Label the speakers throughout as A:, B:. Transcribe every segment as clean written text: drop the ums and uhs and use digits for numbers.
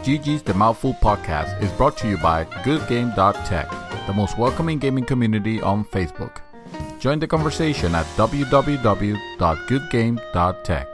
A: GG's The Mouthful podcast is brought to you by GoodGame.Tech, the most welcoming gaming community on Facebook. Join the conversation at www.goodgame.tech.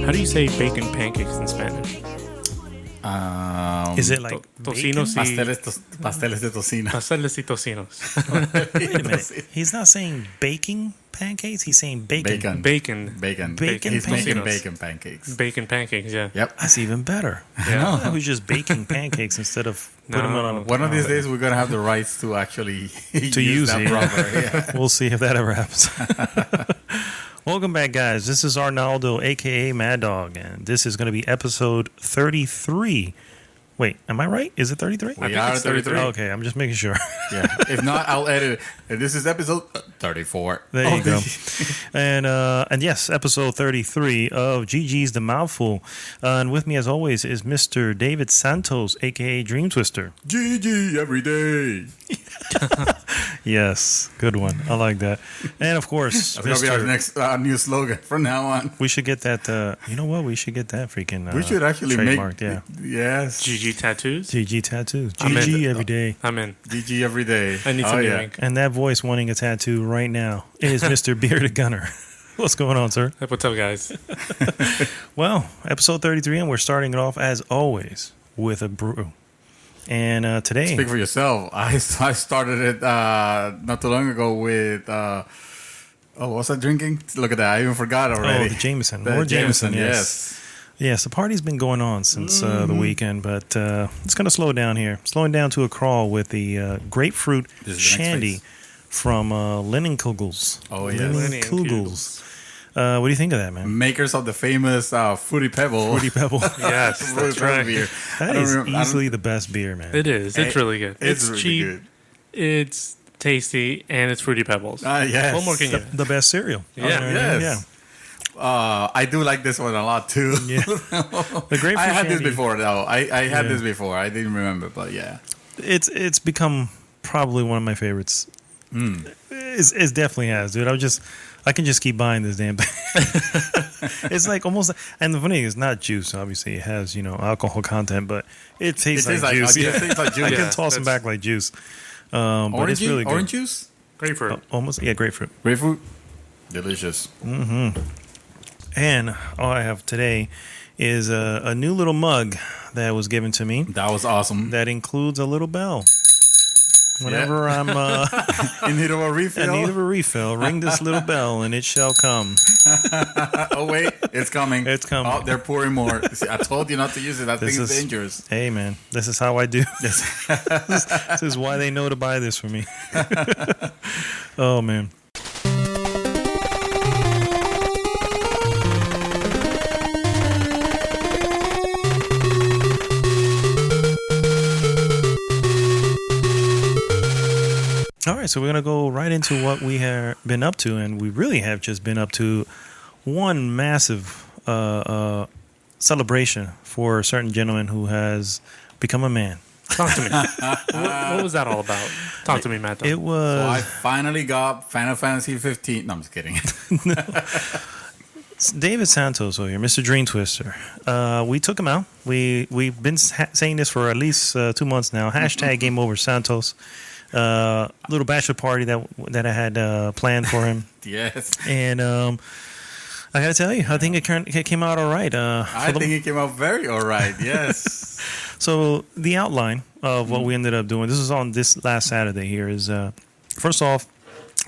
B: How do you say bacon pancakes in Spanish?
C: Is it like
B: tocinos y
D: Pasteles de tocino.
B: pasteles y tocinos?
C: Wait a minute. He's not saying baking pancakes. He's saying bacon.
B: Bacon
C: Bacon
D: He's making
B: pancakes.
D: bacon pancakes.
B: Bacon pancakes, yeah.
D: Yep.
C: That's even better.
B: Yeah.
C: I was just baking pancakes instead of putting them on a.
D: One of these days, we're gonna have the rights to actually
C: use
D: that
C: it.
D: proper. Yeah.
C: We'll see if that ever happens. Welcome back, guys. This is Arnaldo, a.k.a. Mad Dog, and this is going to be episode 33. Wait, am I right? Is it 33?
D: We are 33.
C: Okay, I'm just making sure.
D: Yeah. If not, I'll edit it. This is episode 34.
C: There you go. And yes, episode 33 of GG's The Mouthful. And with me, as always, is Mr. David Santos, a.k.a. Dream Twister.
D: GG every day.
C: Yes, good one. I like that. And, of course,
D: That's going to be our next new slogan from now on.
C: we should get that, you know what? We should get that freaking
D: We should actually
C: trademarked,
D: make...
C: yeah.
D: Yes.
B: GG tattoos?
C: GG tattoos.
B: I'm in.
C: GG every day.
B: I'm in.
D: GG every day.
B: I need some new ink.
C: And that voice wanting a tattoo right now is Mr. Bearded Gunner. What's going on, sir?
B: Hey, what's up, guys?
C: Well, episode 33, and we're starting it off, as always, with a brew. And today...
D: Speak for yourself. I started it not too long ago with... what's I drinking? Look at that. I even forgot already.
C: Oh, the Jameson.
D: The
C: More
D: Jameson,
C: yes. Yes, the party's been going on since the weekend, but it's going to slow down here. Slowing down to a crawl with the grapefruit
D: This is the next
C: shandy
D: phase.
C: from Linnenkugels.
D: Oh, yes.
C: Linnenkugels. What do you think of that, man?
D: Makers of the famous Fruity Pebble.
C: Fruity Pebble.
B: Yes,
D: Fruity
B: that's
D: Pebble
B: right.
D: beer.
C: That is easily the best beer, man.
B: It is. It's really good.
D: It's really
B: cheap.
D: good.
B: It's tasty, and it's Fruity Pebbles.
D: Yes.
B: What more can you?
C: The best cereal.
B: Yeah.
C: You know what I mean?
D: Yes. I do like this one a lot too.
C: Yeah. The grapefruit
D: I had this
C: shandy,
D: before though. I had
C: Yeah.
D: this before. I didn't remember, but yeah.
C: It's become probably one of my favorites. It definitely has, dude. I can just keep buying this damn thing. It's like almost, and the funny thing is, not juice. Obviously, it has alcohol content, but it tastes like juice.
D: It tastes like juice.
C: I
B: Yeah,
C: can toss them
B: that's-
C: back like juice. But
D: Orange,
C: it's really good.
D: orange juice,
B: Grapefruit.
C: Almost, yeah, grapefruit.
D: grapefruit, delicious.
C: And all I have today is a new little mug that was given to me
D: That was awesome.
C: that includes a little bell. Whenever I'm
D: In need of a refill.
C: in need of a refill, ring this little bell and it shall come.
D: Oh wait, it's coming.
C: It's coming.
D: Oh, they're pouring more. See, I told you not to use it. That thing is dangerous.
C: Hey, man, this is how I do. This is why they know to buy this for me. Oh, man. All right, so we're going to go right into what we have been up to, and we really have just been up to one massive celebration for a certain gentleman who has become a man.
B: Talk to me. What was that all about? Talk to me, Matt.
C: It
D: So I
C: was
D: finally got Final Fantasy 15. No, I'm just kidding.
C: David Santos over here, Mr. Dream Twister. We took him out. We've been saying this for at least 2 months now. Hashtag Game Over Santos. Little bachelor party that I had planned for him.
D: Yes.
C: And I got to tell you, I think it came out all right.
D: I think it came out very all right. Yes.
C: So the outline of what we ended up doing, this was on this last Saturday here, is first off,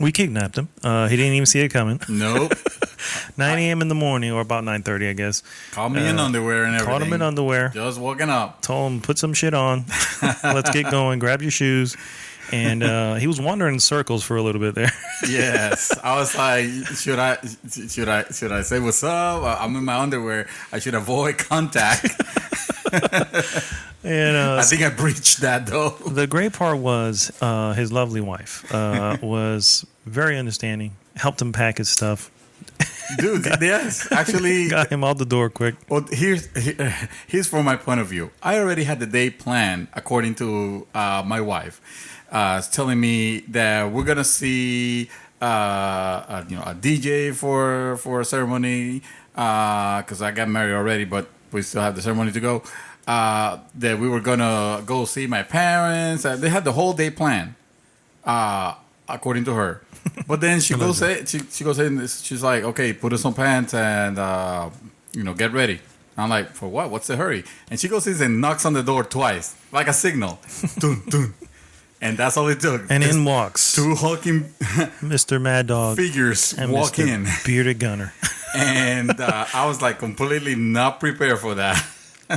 C: we kidnapped him. He didn't even see it coming.
D: Nope.
C: 9 a.m. in the morning, or about 9:30, I guess.
D: Caught me in underwear and everything.
C: Caught him in underwear.
D: Just walking up.
C: Told him, put some shit on. Let's get going. Grab your shoes. And he was wandering in circles for a little bit there.
D: Yes, I was like, should I say what's up? I'm in my underwear. I should avoid contact.
C: And
D: I think I breached that though.
C: the great part was his lovely wife was very understanding. Helped him pack his stuff.
D: Dude, yes. Actually,
C: Got him out the door quick.
D: well, here's from my point of view. I already had the day planned according to my wife. It's telling me that we're gonna see a DJ for a ceremony because I got married already, but we still have the ceremony to go. That we were gonna go see my parents. They had the whole day planned, according to her. But then she goes in. She's like, "Okay, put on some pants and get ready." I'm like, "For what? What's the hurry?" And she goes in and knocks on the door twice, like a signal, dun, dun. And that's all it took.
C: And in walks
D: two hulking
C: Mr. Mad Dog
D: figures
C: and
D: walk
C: Mr.
D: in,
C: Bearded Gunner.
D: and I was like completely not prepared for that.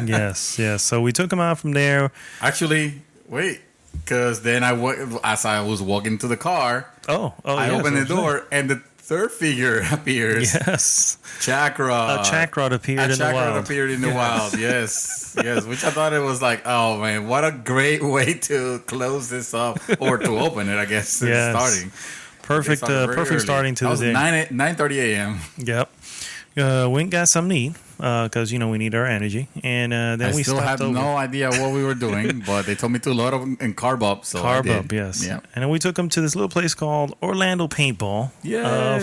C: Yes. So we took him out from there.
D: Actually, wait, because then as I was walking to the car, I opened the door and the third figure appears.
C: Yes.
D: Chakra.
C: A Chakrod appeared in the wild.
D: Appeared in the wild. Yes. Which I thought it was like, oh man, what a great way to close this up or to open it. I guess
C: Yes.
D: starting.
C: Perfect. Perfect
D: early.
C: starting to
D: That
C: the
D: was
C: day.
D: 9:30 a.m.
C: Yep. Went and got something to eat because we need our energy, and then
D: I
C: we
D: still
C: stopped
D: have
C: over.
D: no idea what we were doing, but they told me to load up and carb up. So I
C: Carb
D: did.
C: up, yes.
D: Yeah.
C: And then we took him to this little place called Orlando Paintball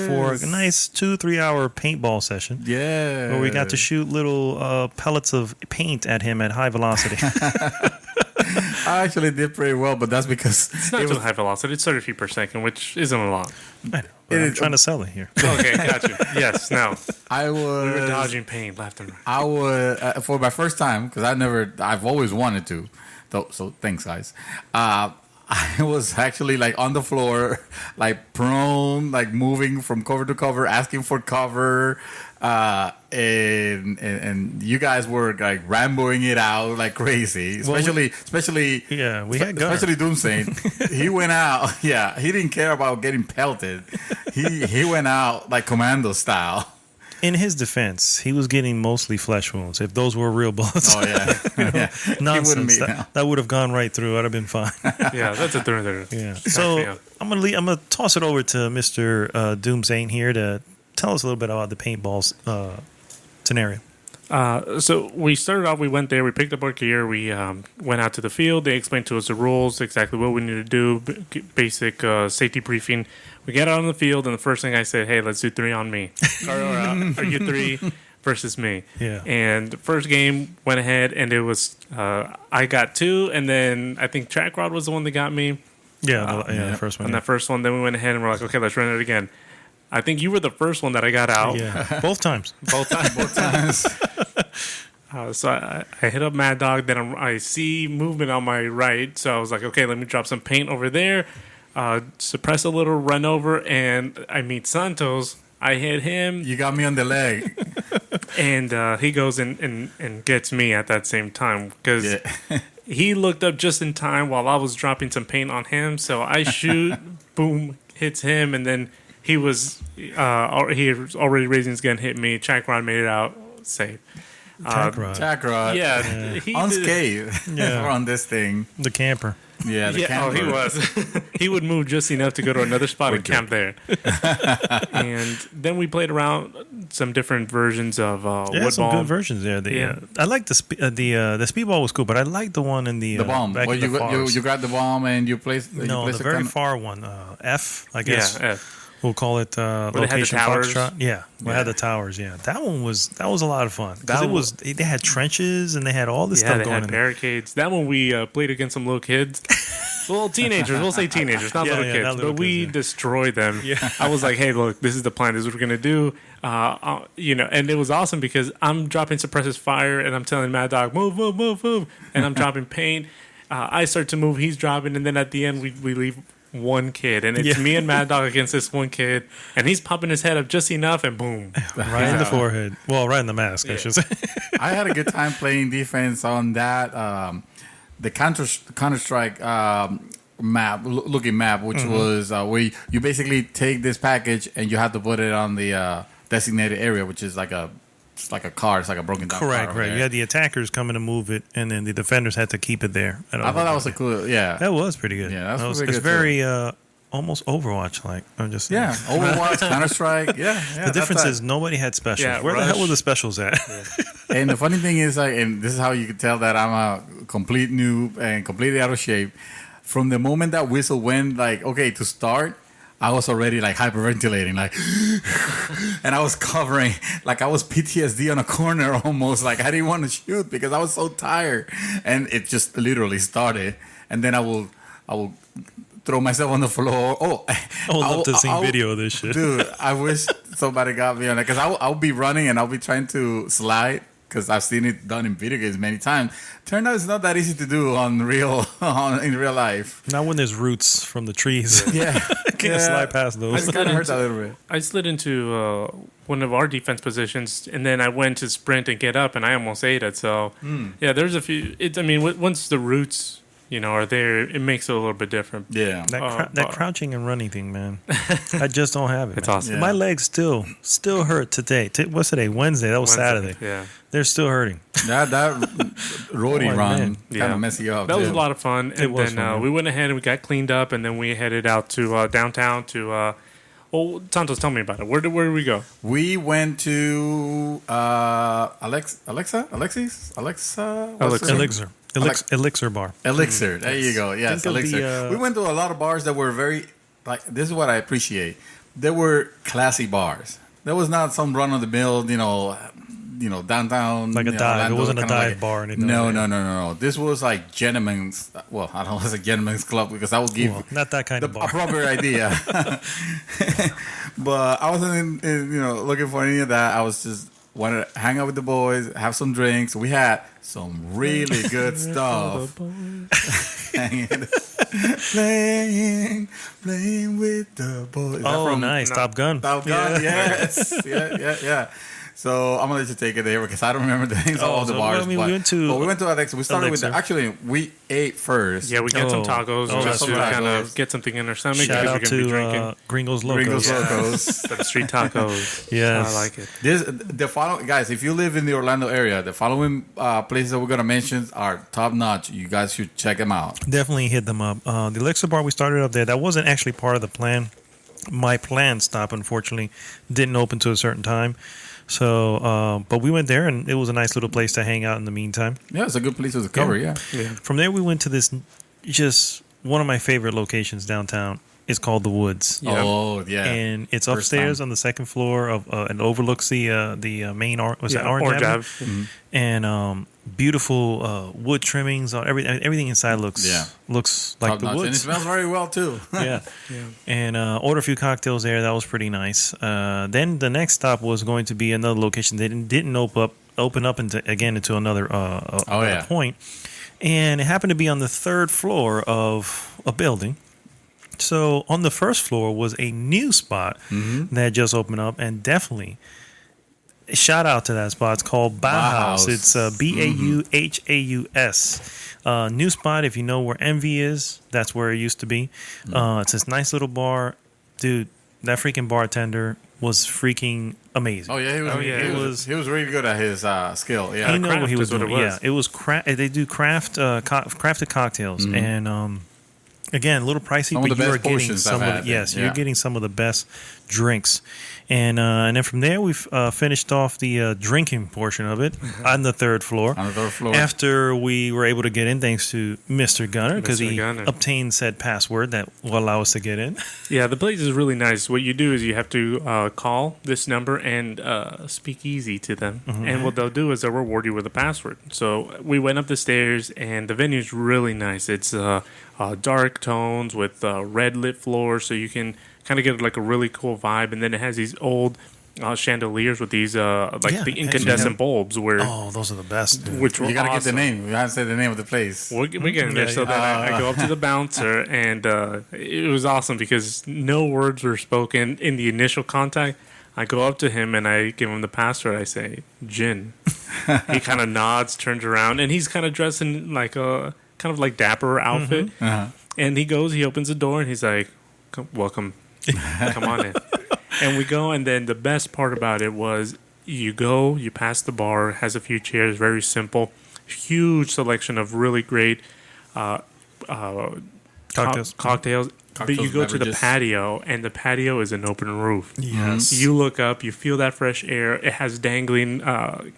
C: for a nice 2-3 hour paintball session.
D: Yeah.
C: Where we got to shoot little pellets of paint at him at high velocity.
D: I actually did pretty well, but that's because
B: It's not too high velocity. It's 30 feet per second, which isn't a lot.
C: I know. But I'm trying to sell it here.
B: Okay, gotcha. Yes, now.
D: I
B: We were
D: was
B: dodging pain left and right.
D: I would for my first time because I've always wanted to. So thanks, guys. I was actually like on the floor, like prone, like moving from cover to cover, asking for cover, and you guys were like ramboing it out like crazy. Especially
C: Yeah, we had Gunner.
D: especially Doomsday. He went out. Yeah, he didn't care about getting pelted. He went out like commando style.
C: In his defense, he was getting mostly flesh wounds. If those were real bullets,
D: Oh yeah, yeah.
C: nonsense.
D: He wouldn't be,
C: That would have gone right through. I'd have been fine.
B: Yeah, that's a third.
C: Yeah. So I'm gonna toss it over to Mr. Doomsday here to tell us a little bit about the paintballs scenario.
B: So we started off, we went there, we picked up our gear, we went out to the field. They explained to us the rules, exactly what we need to do, basic safety briefing. We get out on the field, and the first thing I said, hey, let's do 3 on me. Are you 3 versus me?
C: Yeah.
B: And the first game went ahead, and it was, I got 2, and then I think Trackrod was the one that got me.
C: The first one.
B: On that first one, then we went ahead and we're like, okay, let's run it again. I think you were the first one that I got out.
C: Yeah, both times.
B: Both times. So I hit up Mad Dog. Then I see movement on my right. So I was like, okay, let me drop some paint over there. Suppress a little, run over, and I meet Santos. I hit him.
D: You got me on the leg.
B: And he goes and gets me at that same time. Because he looked up just in time while I was dropping some paint on him. So I shoot, boom, hits him, and then he was already raising his gun, hit me. Chakron made it out safe.
D: Chakra.
B: Yeah, he
D: unscathed on this thing.
C: The camper.
D: Yeah, the camper.
B: he was. He would move just enough to go to another spot and camp there. And then we played around some different versions of wood
C: some
B: bomb.
C: good versions there. I like the speedball was cool, but I like the one in the
D: bomb.
C: back
D: Well,
C: in the fars.
D: you grab the bomb and you place.
C: No, the very far one, F, I guess.
B: Yeah,
C: We'll call it
B: they had the
C: location
B: towers.
C: Foxtrot. Yeah, we had the towers. Yeah, that was a lot of fun because they had trenches and they had all this stuff
B: they
C: going
B: had
C: on.
B: barricades. That one we played against some little kids. Well, teenagers. We'll say teenagers, not little kids.
C: not little
B: but we
C: kids,
B: destroyed them. Yeah. I was like, hey, look, this is the plan. This is what we're going to do. And it was awesome because I'm dropping suppressive fire and I'm telling Mad Dog, move. And I'm dropping paint. I start to move. He's dropping. And then at the end, we leave one kid. And it's me and Mad Dog against this one kid. And he's popping his head up just enough and boom.
C: Right in the forehead. Well, right in the mask, I should say.
D: I had a good time playing defense on that. The Counter-Strike looking map, which was where you basically take this package and you have to put it on the designated area, which is like a car. It's like a broken down car.
C: Correct. You had the attackers coming to move it, and then the defenders had to keep it there.
D: I thought that was a cool,
C: That was pretty good.
D: Yeah, that was
C: it's
D: pretty good,
C: very almost Overwatch like. I'm just saying.
D: Yeah, Overwatch, Counter Strike. Yeah,
C: The difference is nobody had specials.
B: Yeah,
C: Where the
B: Rush.
C: hell were the specials at?
D: And the funny thing is, like, and this is how you can tell that I'm a complete noob and completely out of shape. From the moment that whistle went, like, okay, to start, I was already like hyperventilating, like, and I was covering, like I was PTSD on a corner almost, like I didn't want to shoot because I was so tired, and it just literally started, and then I will throw myself on the floor. Oh,
C: I would love to see video of this shit.
D: dude. I wish somebody got me on it because I'll be running and I'll be trying to slide because I've seen it done in video games many times. Turned out it's not that easy to do in real life.
C: Not when there's roots from the trees.
D: Yeah,
C: Can't slide past
D: I
C: those.
D: just kind of hurt that a little bit.
B: I slid into one of our defense positions, and then I went to sprint and get up, and I almost ate it. So, yeah, there's a few. Once the roots, are there, it makes it a little bit different.
D: Yeah.
C: That crouching and running thing, man. I just don't have it.
B: It's
C: man.
B: awesome.
C: My legs still hurt today. What's today? Wednesday. That was Saturday.
B: Yeah.
C: They're still hurting.
D: That roadie
C: Oh,
D: run
C: man.
D: kind of mess you up.
B: That was a
D: too.
B: lot of fun. And
C: was
B: then
C: fun, man.
B: we went ahead and we got cleaned up, and then we headed out to downtown to. Santos, tell me about it. Where did we go?
D: We went to Alexa. What's her name?
C: Elixir bar.
D: Elixir. There you go. Yes,
C: Think of
D: Elixir.
C: the,
D: We went to a lot of bars that were very like. This is what I appreciate. They were classy bars. There was not some run of the mill, downtown.
C: Like a dive. It
D: Orlando,
C: wasn't a
D: kinda
C: dive bar or anything
D: No,
C: like that.
D: no. This was like gentlemen's. Well, I don't know if it's a gentlemen's club because I will give
C: Well, not that kind
D: the
C: of bar.
D: appropriate idea. But I wasn't, looking for any of that. I was just wanted to hang out with the boys, have some drinks. We had some really good stuff. Playing with the boys. Is that
C: Oh,
D: from
C: nice. Top Gun.
D: Top Gun? Yes. Yeah. So I'm gonna let you take it there because I don't remember the names of all the
C: so,
D: bars.
C: we went to
D: Alexa. We started with actually we ate first.
B: Yeah, we got some
C: Oh.
B: tacos
C: Oh,
B: just
C: that's
B: to
C: right.
B: kind of get something in our stomach
C: Shout
B: because
C: out
B: we're going to be
C: to
B: drinking.
C: Gringos Locos.
D: Gringos Locos.
B: The street tacos.
C: Yes.
B: I like it.
D: The following guys, if you live in the Orlando area, the following places that we're gonna mention are top notch. You guys should check them out.
C: Definitely hit them up. The Elixir bar, we started up there. That wasn't actually part of the plan. My planned stop, unfortunately, didn't open to a certain time. So, but we went there, and it was a nice little place to hang out in the meantime.
D: Yeah, it's a good place to cover. Yeah.
C: From there, we went to this, just one of my favorite locations downtown. It's called The Woods.
B: Yeah.
D: Oh yeah.
C: And it's
D: First
C: upstairs
D: time.
C: on the second floor of and overlooks the main Orange
B: Orange
C: Avenue?
B: Ave.
C: And beautiful wood trimmings. Everything inside looks like
D: Top
C: the
D: notch.
C: woods.
D: And it smells very well too.
C: Yeah. And order a few cocktails there. That was pretty nice. Then the next stop was going to be another location. They didn't open up into another point. And it happened to be on the third floor of a building. So on the first floor was a new spot that just opened up, and definitely shout out to that spot. It's called Bauhaus.
D: Bauhaus.
C: It's Bauhaus. New spot. If you know where Envy is, that's where it used to be. It's this nice little bar, dude. That freaking bartender was freaking amazing.
D: Oh yeah, he was really good at his skill. Yeah.
C: He knew what he was
B: Craft is what
C: doing.
B: it was.
C: Yeah, it was they do crafted cocktails, and again, a little pricey,
D: Some of
C: but
D: the
C: you
D: best
C: are getting
D: potions
C: some
D: I've
C: of
D: had
C: yes,
D: there.
C: you're
D: Yeah.
C: getting some of the best drinks, and then from there we've finished off the drinking portion of it on the third floor.
D: On the third floor.
C: After we were able to get in, thanks to Mr. Gunner, because
B: Mr.
C: he
B: Gunner.
C: obtained said password that will allow us to get in.
B: Yeah, the place is really nice. What you do is you have to call this number and speak easy to them. And what they'll do is they'll reward you with a password. So we went up the stairs, and the venue's really nice. It's dark tones with red lit floors, so you can kind of get like a really cool vibe. And then it has these old chandeliers with these
C: Yeah,
B: the incandescent bulbs where
C: Oh, those are the best. Dude.
B: which were
D: You gotta get
B: awesome.
D: the name. You gotta say the name of the place.
B: We're getting there.
C: Yeah,
B: So then I go up to the bouncer, and it was awesome because no words were spoken in the initial contact. I go up to him and I give him the password. I say, "Gin." He kind of nods, turns around, and he's kind of dressed in like a kind of like dapper outfit. And he opens the door, and he's like, "Welcome, come on in." And we go, and then the best part about it was you pass the bar, has a few chairs, very simple, huge selection of really great
C: Cocktails.
B: cocktails. But you
D: Cocktails,
B: go to the
D: beverages.
B: patio, and the patio is an open roof.
C: Yes.
B: You look up, you feel that fresh air. It has dangling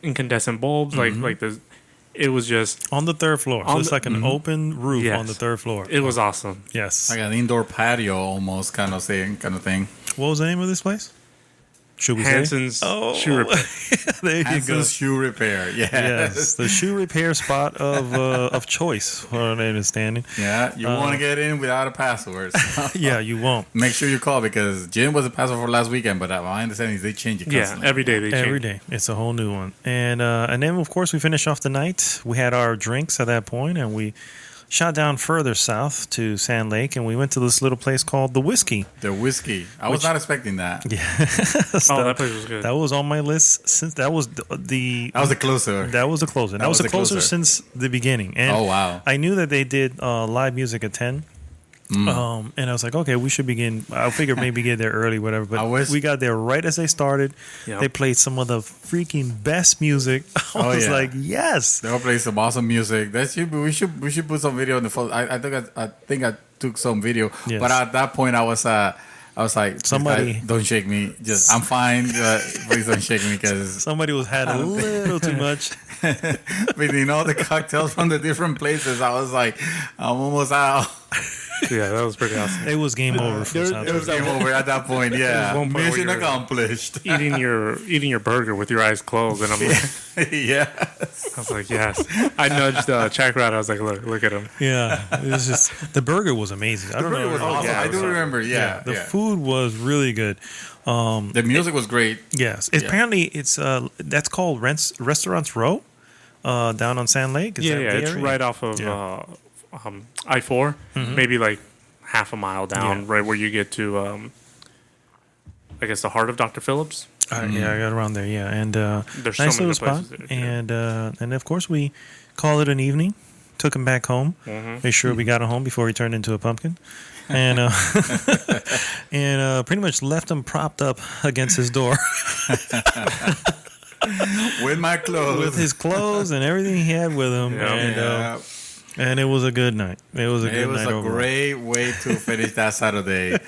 B: incandescent bulbs, like the. It was just.
C: On the third floor. So
B: On
C: it's
B: the-
C: like an open roof
B: Yes.
C: on the third floor.
B: It was awesome.
C: Yes.
D: Like an indoor patio almost kind of thing.
C: What was the name of this place? Should we
B: Hanson's
C: say?
B: shoe repair.
C: There you go.
D: Hanson's shoe repair. Yes.
C: Yes, the shoe repair spot of choice, for an understanding.
D: Yeah, you want to get in without a password.
C: Yeah, you won't.
D: Make sure you call because Jim was a password for last weekend, but my understanding is they change it
B: Yeah,
D: constantly.
B: every day they change.
C: Every day, it's a whole new one, and then of course we finished off the night. We had our drinks at that point, and we shot down further south to Sand Lake, and we went to this little place called the Whiskey.
D: The whiskey. I was not expecting that.
C: Yeah,
B: Oh, that place was good.
C: that was on my list since that was the
D: That was the closer.
C: that was the closer. That was the closer since the beginning. And
D: Oh, wow.
C: I knew that they did live music at 10. And I was like, okay, we should begin. I figured maybe get there early, whatever. But
D: I wish-
C: we got there right as they started.
B: Yep.
C: They played some of the freaking best music. I
D: Oh,
C: was
D: yeah.
C: like, yes.
D: They will play some awesome music. We should put some video on the phone. I think I took some video,
C: Yes.
D: but at that point I was like,
C: Somebody-
D: "Guys, don't shake me. Just I'm fine. Please don't shake me because
C: Somebody had a little too much.
D: with all the cocktails from the different places, I was like, I'm almost out.
B: Yeah, that was pretty awesome.
C: It was game over for
B: There-
C: South
B: it was
C: Africa.
D: Game over at that point. Yeah,
B: one point where
D: mission
B: you're-
D: accomplished.
B: eating your burger with your eyes closed, and I'm like,
D: Yeah,
B: I was like, yes. I nudged Chakra out. I was like, look at him.
C: Yeah, it was just the burger was amazing. I don't
D: it
C: know.
D: was awesome.
B: yeah,
D: I
B: it was
D: do remember. Yeah,
C: The
D: yeah.
C: food was really good.
D: The music was great.
C: Yes, apparently it's that's called Restaurants Row, down on Sand Lake. Is
B: Yeah,
C: that
B: yeah.
C: the
B: It's
C: area?
B: right off of
C: Yeah.
B: I-4, maybe like half a mile down,
C: Yeah.
B: right where you get to, I guess, the heart of Dr. Phillips.
C: Yeah, I got around there. Yeah, and
B: There's so
C: nice
B: many
C: little spot.
B: places there,
C: And of course we called it an evening. Took him back home. Made sure we got him home before he turned into a pumpkin. And and pretty much left him propped up against his door
D: With my clothes.
C: with his clothes and everything he had with him.
B: Yeah.
C: And and it was a good night. It was a good
D: It was
C: night
D: a
C: overall.
D: great way to finish that Saturday.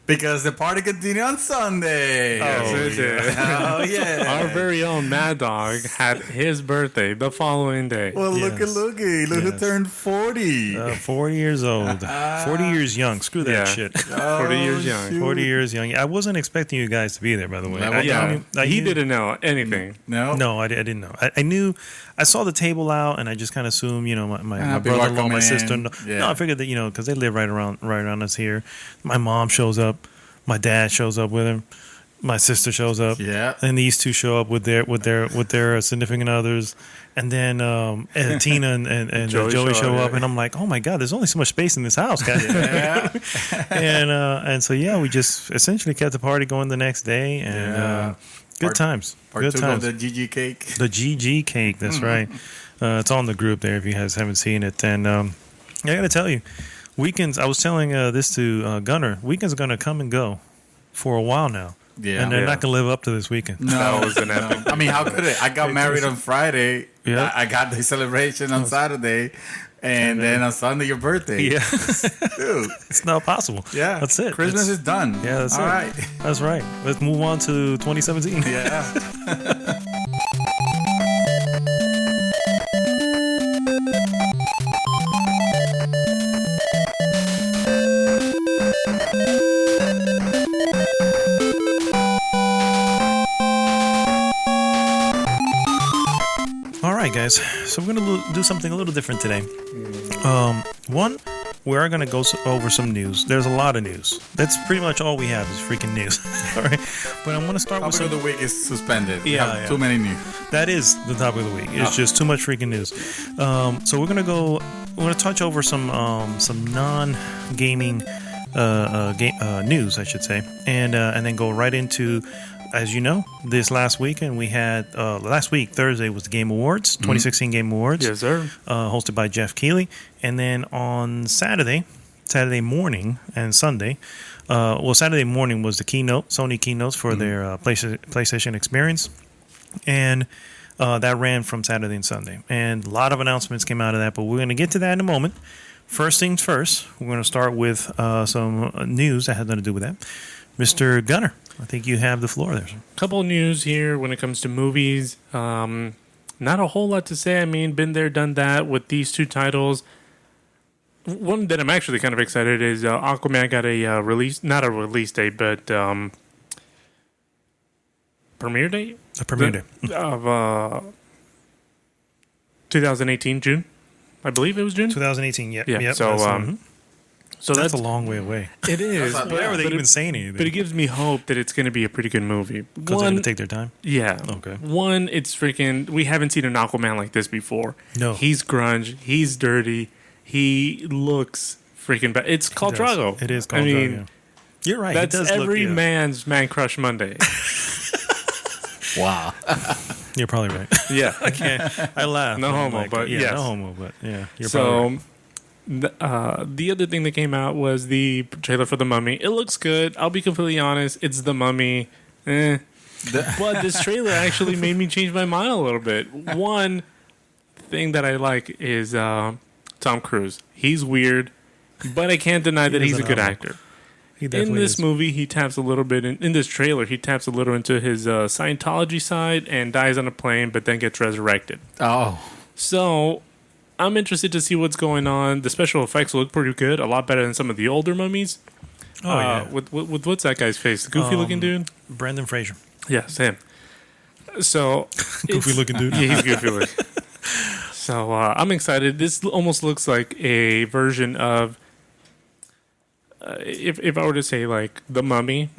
D: Because the party continued on Sunday.
B: Yes, it did.
D: Oh, yeah.
B: Our very own Mad Dog had his birthday the following day.
D: Well, look
C: Yes.
D: who
C: Yes.
D: turned 40.
C: 40 years old. 40 years young. Screw that
B: Yeah.
C: shit.
B: 40 years young.
D: shoot.
C: 40 years young. I wasn't expecting you guys to be there, by the way.
D: That
C: I-
D: was-
B: Yeah,
C: I
B: he
C: knew-
B: didn't know anything.
D: No?
C: No, I didn't know. I knew. I saw the table out, and I just kind of assumed, my
D: people are
C: brother-in-law, my
D: coming
C: sister.
D: in. Yeah.
C: No, I figured that because they live right around us here. My mom shows up. My dad shows up with him. My sister shows up.
D: Yeah.
C: And these two show up with their significant others, and then Tina and Joey show up, and I'm like, oh my god, there's only so much space in this house, guys.
D: Yeah.
C: and so we just essentially kept the party going the next day, and
D: Yeah.
C: good
D: Part-
C: times.
D: Part
C: Good
D: 2
C: times.
D: of the GG cake.
C: The GG cake, that's right. It's on the group there if you guys haven't seen it. And I got to tell you, weekends, I was telling this to Gunnar, weekends are going to come and go for a while now.
D: Yeah.
C: And they're
B: Yeah.
C: not going to live up to this weekend.
D: No,
B: That was an epic.
D: I mean, how could it? I got married on Friday.
C: Yeah.
D: I got the celebration on Saturday. And then on Sunday, your birthday.
C: Yeah,
D: Dude.
C: it's not possible.
D: Yeah.
C: That's it.
D: Christmas
C: That's-
D: is done.
C: Yeah, that's
D: All
C: it.
D: right.
C: That's right. Let's move on to 2017.
D: Yeah.
C: All right, guys. So we're going to do something a little different today. One, we are going to go over some news. There's a lot of news. That's pretty much all we have is freaking news. All right. But I'm going to start with
D: Topic
C: some.
D: of the week is suspended. We
C: Yeah,
D: have
C: yeah.
D: too many news.
C: That is the topic of the week. It's just too much freaking news. So we're gonna go. We're gonna touch over some non-gaming news, I should say, and then go right into. As you know, this last weekend we had last week Thursday was the Game Awards, 2016 Game Awards,
B: Yes, sir.
C: hosted by Jeff Keighley, and then on Saturday morning and Sunday. Saturday morning was the keynote, Sony keynotes for their PlayStation Experience. And that ran from Saturday and Sunday. And a lot of announcements came out of that, but we're going to get to that in a moment. first things first, we're going to start with some news that has nothing to do with that. Mr. Gunner, I think you have the floor there, sir.
B: Couple news here when it comes to movies. Not a whole lot to say. I mean, been there, done that with these two titles. One that I'm actually kind of excited is Aquaman got a release, not a release date, but premiere date?
C: A premiere date.
B: Of 2018, June. I believe it was June.
C: 2018, yeah.
B: Yeah,
C: Yep,
B: so
C: so that's a long way away.
B: It is.
D: That's not
C: Why
D: bad.
C: are they
B: but
C: even
B: it-
C: saying anything?
B: But it gives me hope that it's going to be a pretty good movie.
C: Because they're going to take their time?
B: Yeah.
C: Okay.
B: One, it's freaking. We haven't seen an Aquaman like this before.
C: No.
B: He's grunge. He's dirty. He looks freaking bad. It's called
C: It does.
B: Drago.
C: It is called
B: I mean,
C: Drago, yeah. You're right.
B: that's
C: it does
B: every
C: look,
B: man's man crush Monday.
D: Wow.
C: You're probably right.
B: Yeah.
C: I laugh.
B: No
C: I'm
B: homo, but
C: yeah,
B: yes.
C: no homo, but yeah. You're probably right.
B: So, the other thing that came out was the trailer for The Mummy. It looks good. I'll be completely honest. It's The Mummy. But this trailer actually made me change my mind a little bit. One thing that I like is Tom Cruise. He's weird, but I can't deny that he's a good actor.
C: He
B: In
C: definitely
B: this
C: is.
B: movie, he taps a little bit, in this trailer, he taps a little into his Scientology side and dies on a plane, but then gets resurrected.
D: Oh.
B: So, I'm interested to see what's going on. The special effects look pretty good, a lot better than some of the older mummies.
C: Oh, yeah.
B: With what's that guy's face? The goofy looking dude?
C: Brendan Fraser.
B: Yeah, Sam. So,
C: Goofy looking dude.
B: yeah, he's goofy looking. So, I'm excited. This almost looks like a version of, if I were to say, like, The Mummy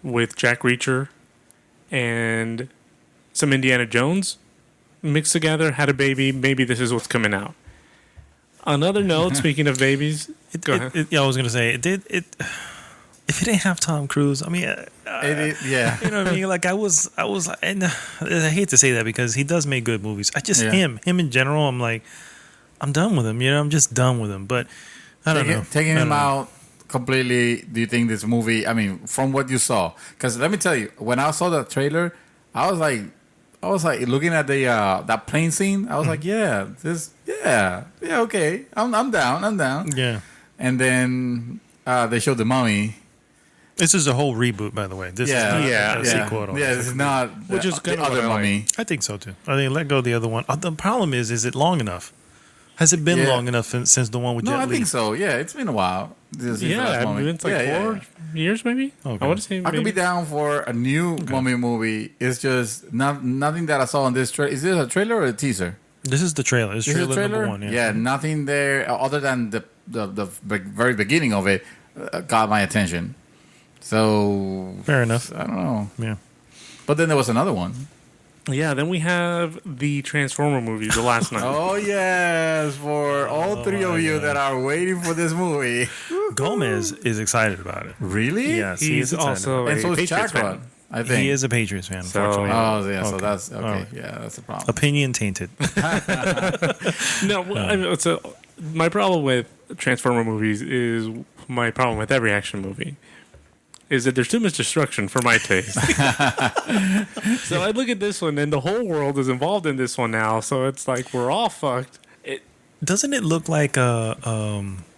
B: with Jack Reacher and some Indiana Jones mixed together, had a baby. Maybe this is what's coming out. Another note, speaking of babiys, go ahead.
C: Yeah, I was going to say, it did. If it didn't have Tom Cruise, I mean,
D: Yeah.
C: you know what I mean? Like, I was, and I hate to say that because he does make good movies.
D: Yeah.
C: him in general, I'm like, I'm done with him. You know, I'm just done with him. But I don't know.
D: Taking
C: I don't
D: him
C: know.
D: out completely, do you think this movie, I mean, from what you saw, because let me tell you, when I saw the trailer, I was like looking at the that plane scene, I was like, yeah, okay, I'm down.
C: Yeah.
D: And then they showed The Mummy.
C: This is a whole reboot, by the way. This
D: Yeah,
C: is not
B: yeah,
C: a sequel at all.
D: Yeah, this is not
B: Which is
D: the
B: kind of
D: other
B: what I like.
D: Mummy.
C: I think so too. I think let go of the other one. The problem is it long enough? Has it been
D: Yeah.
C: long enough since the one with
D: No,
C: Jet
D: I
C: Li?
D: think so. Yeah, it's been a while. This is the
B: Yeah,
D: last
B: I
D: Mummy.
B: mean, it's like 4 years, maybe.
C: Okay.
B: I want to say.
D: I could be
B: maybe.
D: down for a new Mummy movie. It's just nothing that I saw on this trailer. Is this a trailer or a teaser?
C: This is the trailer. This is
D: Is it
C: trailer,
D: a trailer?
C: number one. Yeah.
D: Nothing there other than the very beginning of it got my attention. So
C: Fair enough.
D: I don't know.
C: Yeah.
D: But then there was another one.
B: Yeah, then we have the Transformer movies, the last night.
D: Oh yes, for all three of you that are waiting for this movie.
C: Gomez is excited about it.
D: Really?
C: Yes, he
B: He's
C: is excited.
B: also
D: And
B: a
D: so is
B: Patriots
D: Chakra,
B: fan.
D: I think.
C: He is a Patriots fan,
B: So-
C: unfortunately.
D: Oh yeah, so
C: Okay.
D: that's okay.
C: Alright.
D: Yeah, that's the problem.
C: Opinion tainted.
B: No, I mean, so my problem with Transformer movies is my problem with every action movie. Is that there's too much destruction for my taste. So I look at this one, and the whole world is involved in this one now. So it's like we're all fucked.
C: Doesn't it look like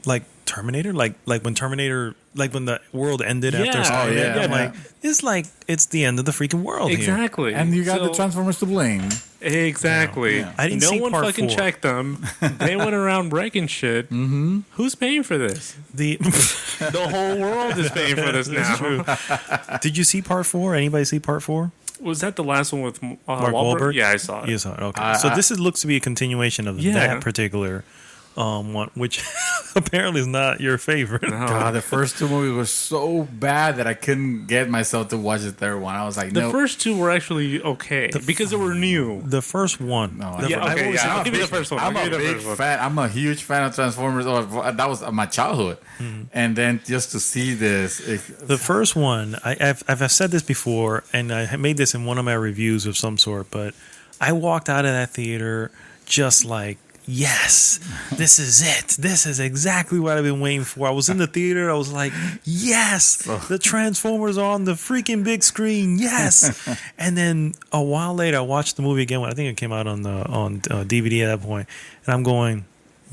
C: like Terminator? Like when Terminator, like when the world ended after
B: Yeah.
C: Skynet?
D: Oh, yeah.
C: I'm like, it's like it's the end of the freaking world here.
B: Exactly,
D: And you got the
B: So-
D: Transformers to blame.
B: Exactly.
D: Yeah.
C: I didn't
B: no
C: see
B: one
C: part
B: fucking
C: 4.
B: checked them. They went around wrecking shit. Mm-hmm. Who's paying for this?
C: The
B: The whole world is paying for this now.
C: Did you see part 4? Anybody see part 4?
B: Was that the last one with Mark
C: Wahlberg?
B: Yeah, I saw it.
C: You saw it. Okay. So this looks to be a continuation of
B: Yeah.
C: that particular one, which apparently is not your favorite.
B: No.
D: God, the first two movies were so bad that I couldn't get myself to watch the third one. I was like,
B: The
D: no.
B: first two were actually okay because they were new.
C: The first one.
D: No,
C: the,
B: Yeah,
C: I've
B: okay,
C: always
B: yeah.
C: said-
B: I'll give you the first one.
D: I'm
B: I'll
D: a
B: give you the
D: big
B: first one.
D: fan. I'm a huge fan of Transformers. That was my childhood. And then just to see this,
C: The first one, I've said this before, and I made this in one of my reviews of some sort, but I walked out of that theater just like, yes, this is it. This is exactly what I've been waiting for. I was in the theater. I was like, yes, the Transformers are on the freaking big screen. Yes. And then a while later, I watched the movie again. I think it came out on DVD at that point, and I'm going,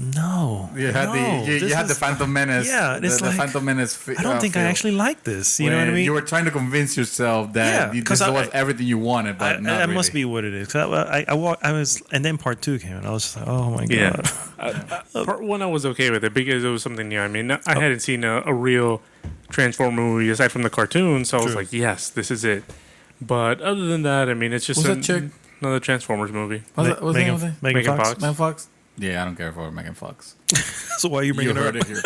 C: no.
D: You had you had the Phantom Menace.
C: Yeah, it's
D: the
C: like,
D: Phantom Menace.
C: I don't think I actually like this. You know what I mean?
D: You were trying to convince yourself that this was everything you wanted, but not
C: that
D: really.
C: must be what it is. 'Cause I was, and then part 2 came, and I was just like, oh my god.
B: Part 1 I was okay with it because it was something new. I mean, I hadn't seen a real Transformer movie aside from the cartoon, so I was like, yes, this is it. But other than that, I mean, it's just another Transformers movie.
C: Megan Fox.
D: Megan Fox. Yeah, I don't care for Megan Fox.
C: So why are you bringing her up?
D: It here?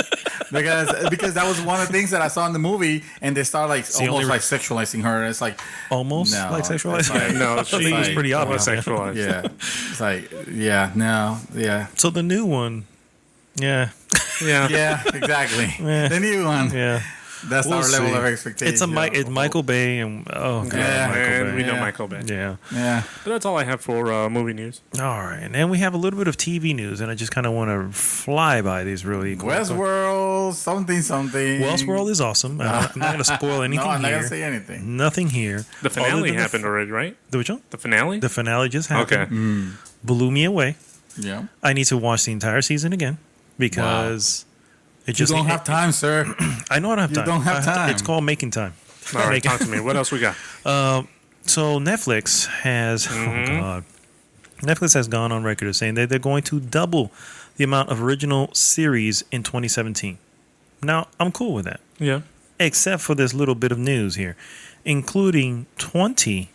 D: because that was one of the things that I saw in the movie, and they start like almost like sexualizing her. And it's like
C: almost like sexualizing.
D: Like,
B: no,
C: she was pretty obvious.
B: Sexualized.
D: Yeah, it's like yeah.
C: So the new one, yeah,
D: exactly. The new one,
C: yeah.
D: That's our level of expectation.
C: It's Michael Bay, and Michael Bay.
B: We know Michael Bay.
C: Yeah.
B: But that's all I have for movie news.
C: All right, and then we have a little bit of TV news, and I just kind of want to fly by these really quick.
D: Westworld, something.
C: Westworld is awesome. I'm not going to spoil anything.
D: No, I'm not
C: here.
D: going to say anything.
C: Nothing here.
B: The finale happened already, right?
C: Which one?
B: The finale?
C: The finale just happened.
B: Okay.
C: Blew me away.
D: Yeah.
C: I need to watch the entire season again because...
D: You don't have time, sir.
C: I know I don't have time.
D: You don't have time.
C: It's called making time.
B: All right, talk to me. What else we got?
C: So Netflix has, Netflix has gone on record as saying that they're going to double the amount of original series in 2017. Now, I'm cool with that.
B: Yeah.
C: Except for this little bit of news here, including 20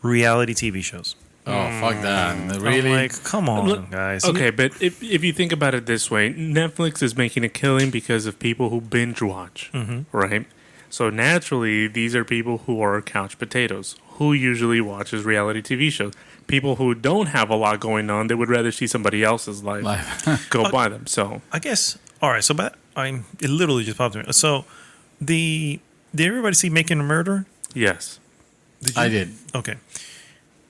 C: reality TV shows.
D: Oh, fuck that. Really?
C: I'm like, come on, guys.
B: Okay, but if you think about it this way, Netflix is making a killing because of people who binge watch, right? So naturally, these are people who are couch potatoes, who usually watches reality TV shows. People who don't have a lot going on, they would rather see somebody else's life go by them. So
C: I guess, all right, so it literally just popped in. So did everybody see Making a Murderer?
B: yes.
D: I did.
C: Okay.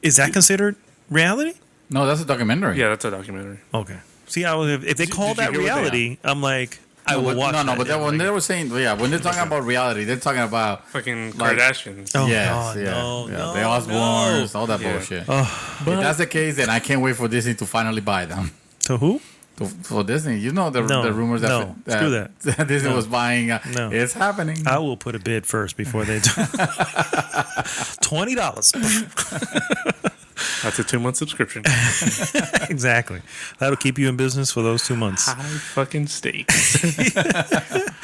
C: Is that considered reality?
D: No, that's a documentary.
B: Yeah, that's a documentary.
C: Okay. See, if they call that reality, I'm like, I will watch that.
D: No, but when they were saying, when they're talking about reality, they're talking about
B: fucking Kardashians.
C: Oh,
D: yes,
C: God,
D: yeah,
C: no,
D: the Osbournes, all that bullshit. If that's the case, then I can't wait for Disney to finally buy them.
C: To who?
D: For Disney, you know the rumors that
C: screw that.
D: Disney was buying. It's happening.
C: I will put a bid first before they do. $20.
B: That's a 2-month subscription.
C: Exactly. That'll keep you in business for those 2 months.
B: High fucking stakes.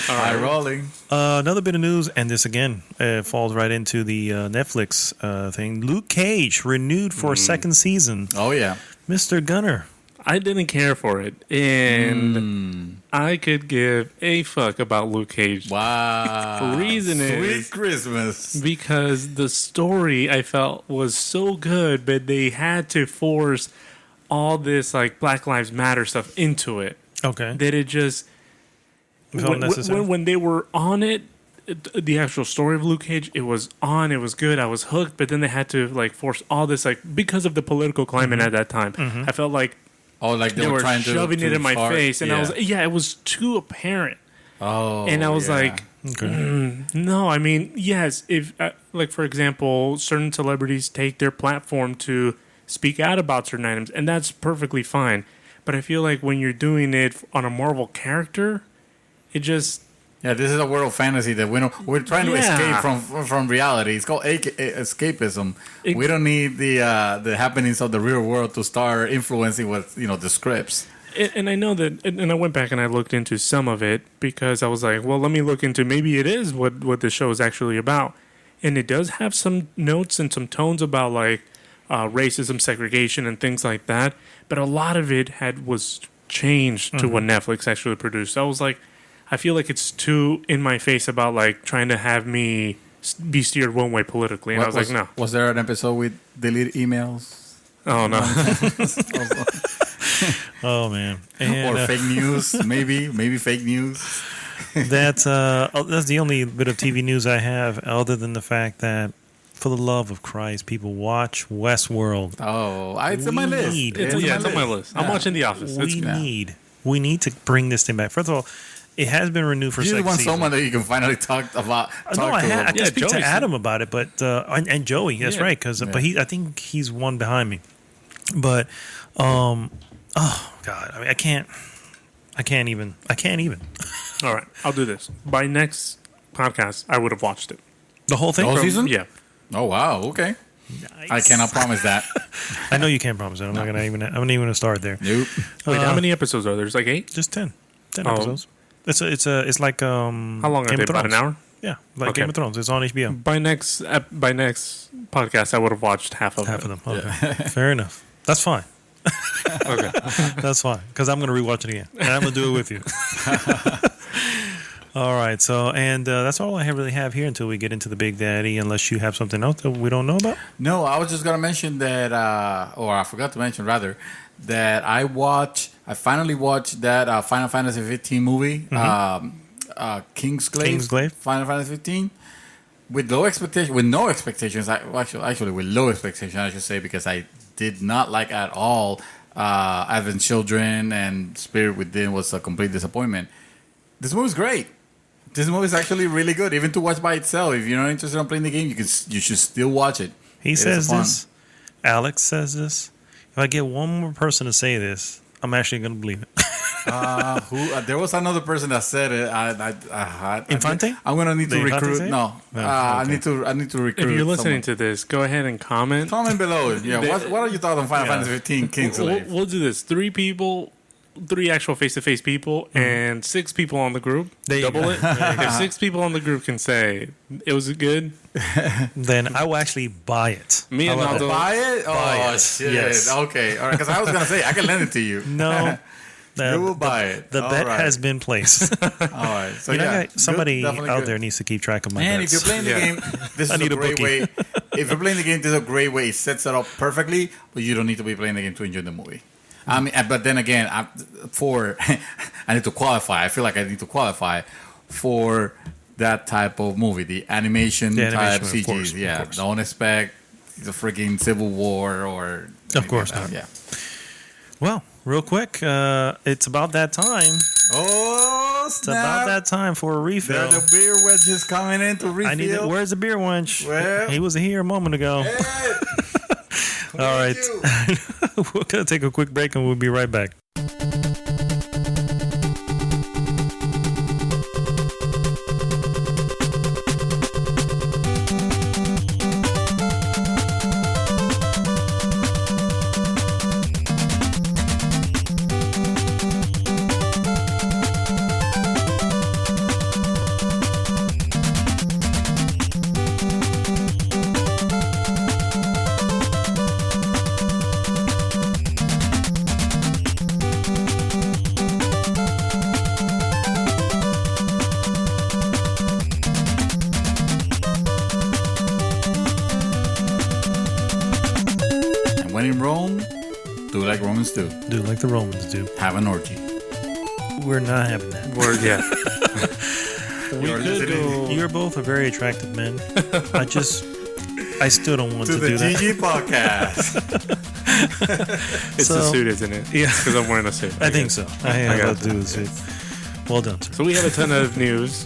D: High rolling.
C: Another bit of news, and this again falls right into the Netflix thing. Luke Cage renewed for a second season.
D: Oh yeah,
C: Mr. Gunner.
B: I didn't care for it, and I could give a fuck about Luke Cage.
D: Wow.
B: The reason is
D: Sweet Christmas,
B: because the story I felt was so good, but they had to force all this like Black Lives Matter stuff into it.
C: Okay.
B: That it just when they were on it, the actual story of Luke Cage, it was good, I was hooked, but then they had to like force all this like because of the political climate at that time. I felt like
D: they
B: were
D: trying
B: shoving it in my face, and I was it was too apparent. And I was like, no, I mean, yes, if like for example, certain celebrities take their platform to speak out about certain items, and that's perfectly fine. But I feel like when you're doing it on a Marvel character, it just
D: this is a world of fantasy that we're trying to escape from reality. It's called escapism. We don't need the happenings of the real world to start influencing what the scripts.
B: And I know that, and I went back and I looked into some of it because I was like, well, let me look into maybe it is what the show is actually about, and it does have some notes and some tones about like racism, segregation, and things like that. But a lot of it was changed to what Netflix actually produced. I was like, I feel like it's too in my face about like trying to have me be steered one way politically, and I was like, no.
D: Was there an episode with deleted emails?
B: Oh no.
C: Oh man.
D: Or fake news? Maybe fake news.
C: That's the only bit of TV news I have, other than the fact that, for the love of Christ, people watch Westworld.
D: Oh, it's on my list.
B: It's on my list. I'm watching The Office.
C: We need to bring this thing back. First of all, it has been renewed for second season. You want
D: someone that you can finally talk to.
C: I can speak to Adam about it, but and Joey. That's right. But I think he's one behind me. But oh God, I mean, I can't. I can't even.
B: All right, I'll do this. By next podcast, I would have watched it.
C: The whole thing.
D: The whole season?
B: Yeah.
D: Oh wow. Okay.
C: Nice.
D: I cannot promise that.
C: I know you can't promise that. I'm not even gonna start there.
D: Nope.
B: Wait, how many episodes are there? There's like 8?
C: Just 10
B: Oh.
C: episodes. It's like
B: How long are
C: Game
B: they?
C: of
B: About an
C: Thrones.
B: hour?
C: Yeah, like
B: Okay.
C: Game of Thrones. It's on HBO.
B: By next podcast, I would have watched half of
C: Half
B: it.
C: of them. Okay. Fair enough. That's fine.
B: Okay.
C: That's fine because I'm going to rewatch it again, and I'm going to do it with you. All right. So, and that's all I really have here until we get into the Big Daddy. Unless you have something else that we don't know about.
D: No, I was just gonna mention that, or I forgot to mention rather, that I finally watched that Final Fantasy 15 movie, Kingsglaive.
C: Kingsglaive.
D: Final Fantasy 15. With no expectations. Actually, with low expectations, I should say, because I did not like at all Advent Children, and Spirit Within was a complete disappointment. This movie's great. This movie is actually really good, even to watch by itself. If you're not interested in playing the game, you should still watch it.
C: He
D: It
C: says
D: is fun.
C: this. Alex says this. If I get one more person to say this, I'm actually going to believe it.
D: There was another person that said it.
C: Infante?
D: I'm gonna need to
C: Did Infante
D: recruit.
C: say it?
D: No,
C: No,
D: I
C: okay.
D: need to recruit.
B: If you're listening to this, go ahead and comment.
D: comment below. Yeah, what are your thoughts on Final Fantasy 15 Kingsglaive?
B: We'll do this. 3 people, 3 actual face-to-face people, and 6 people on the group.
C: There you
B: Double
C: go.
B: it. If 6 people on the group can say it was good,
C: Then I will actually buy it.
B: me and
C: How about
B: Aldo.
D: Buy it? Oh
C: Buy it.
D: shit!
C: Yes.
D: Okay, all right. Because I was gonna say I can lend it to you.
C: No.
D: You will buy it.
C: The
D: All
C: bet
D: right.
C: has been placed.
D: All right. So
C: You know,
D: yeah,
C: somebody
D: definitely
C: out
D: good.
C: there needs to keep track of my
D: And
C: bets.
D: if you're playing the
B: Yeah.
D: game, this
C: I
D: is
C: need
D: a
C: a
D: great
C: bookie.
D: way. If you're playing the game, this is a great way. It sets it up perfectly, but you don't need to be playing the game to enjoy the movie. I mean, but then again, I need to qualify. I feel like I need to qualify for that type of movie, the animation,
C: The
D: type
C: animation, of
D: CGs.
C: course, of
D: Yeah,
C: course.
D: don't expect the freaking Civil War or.
C: Of course
D: anything like
C: not.
D: that.
C: Well, real quick, it's about that time.
D: Yeah. Oh,
C: It's about that time for a refill.
D: The beer wedges coming in to refill.
C: I need it. Where's the beer wench?
D: Well-
C: He was here a moment ago.
D: Hey,
C: All right.
D: you.
C: We're going to take a quick break and we'll be right back.
D: And when in Rome, do like Romans do.
C: Do like the Romans do.
D: Have an orgy.
C: We're not having that.
B: Word, yeah.
C: We
D: You're
C: could
D: listening
C: go. You're both a very attractive men. I still don't want
D: to
C: to
D: the
C: do that.
D: GG podcast.
B: It's
C: So-
B: a suit, isn't it?
C: Yeah.
B: Because I'm wearing a suit.
C: I think so. I
B: I
C: have
B: got
C: to do this. Well done, sir.
B: So we have a ton of news.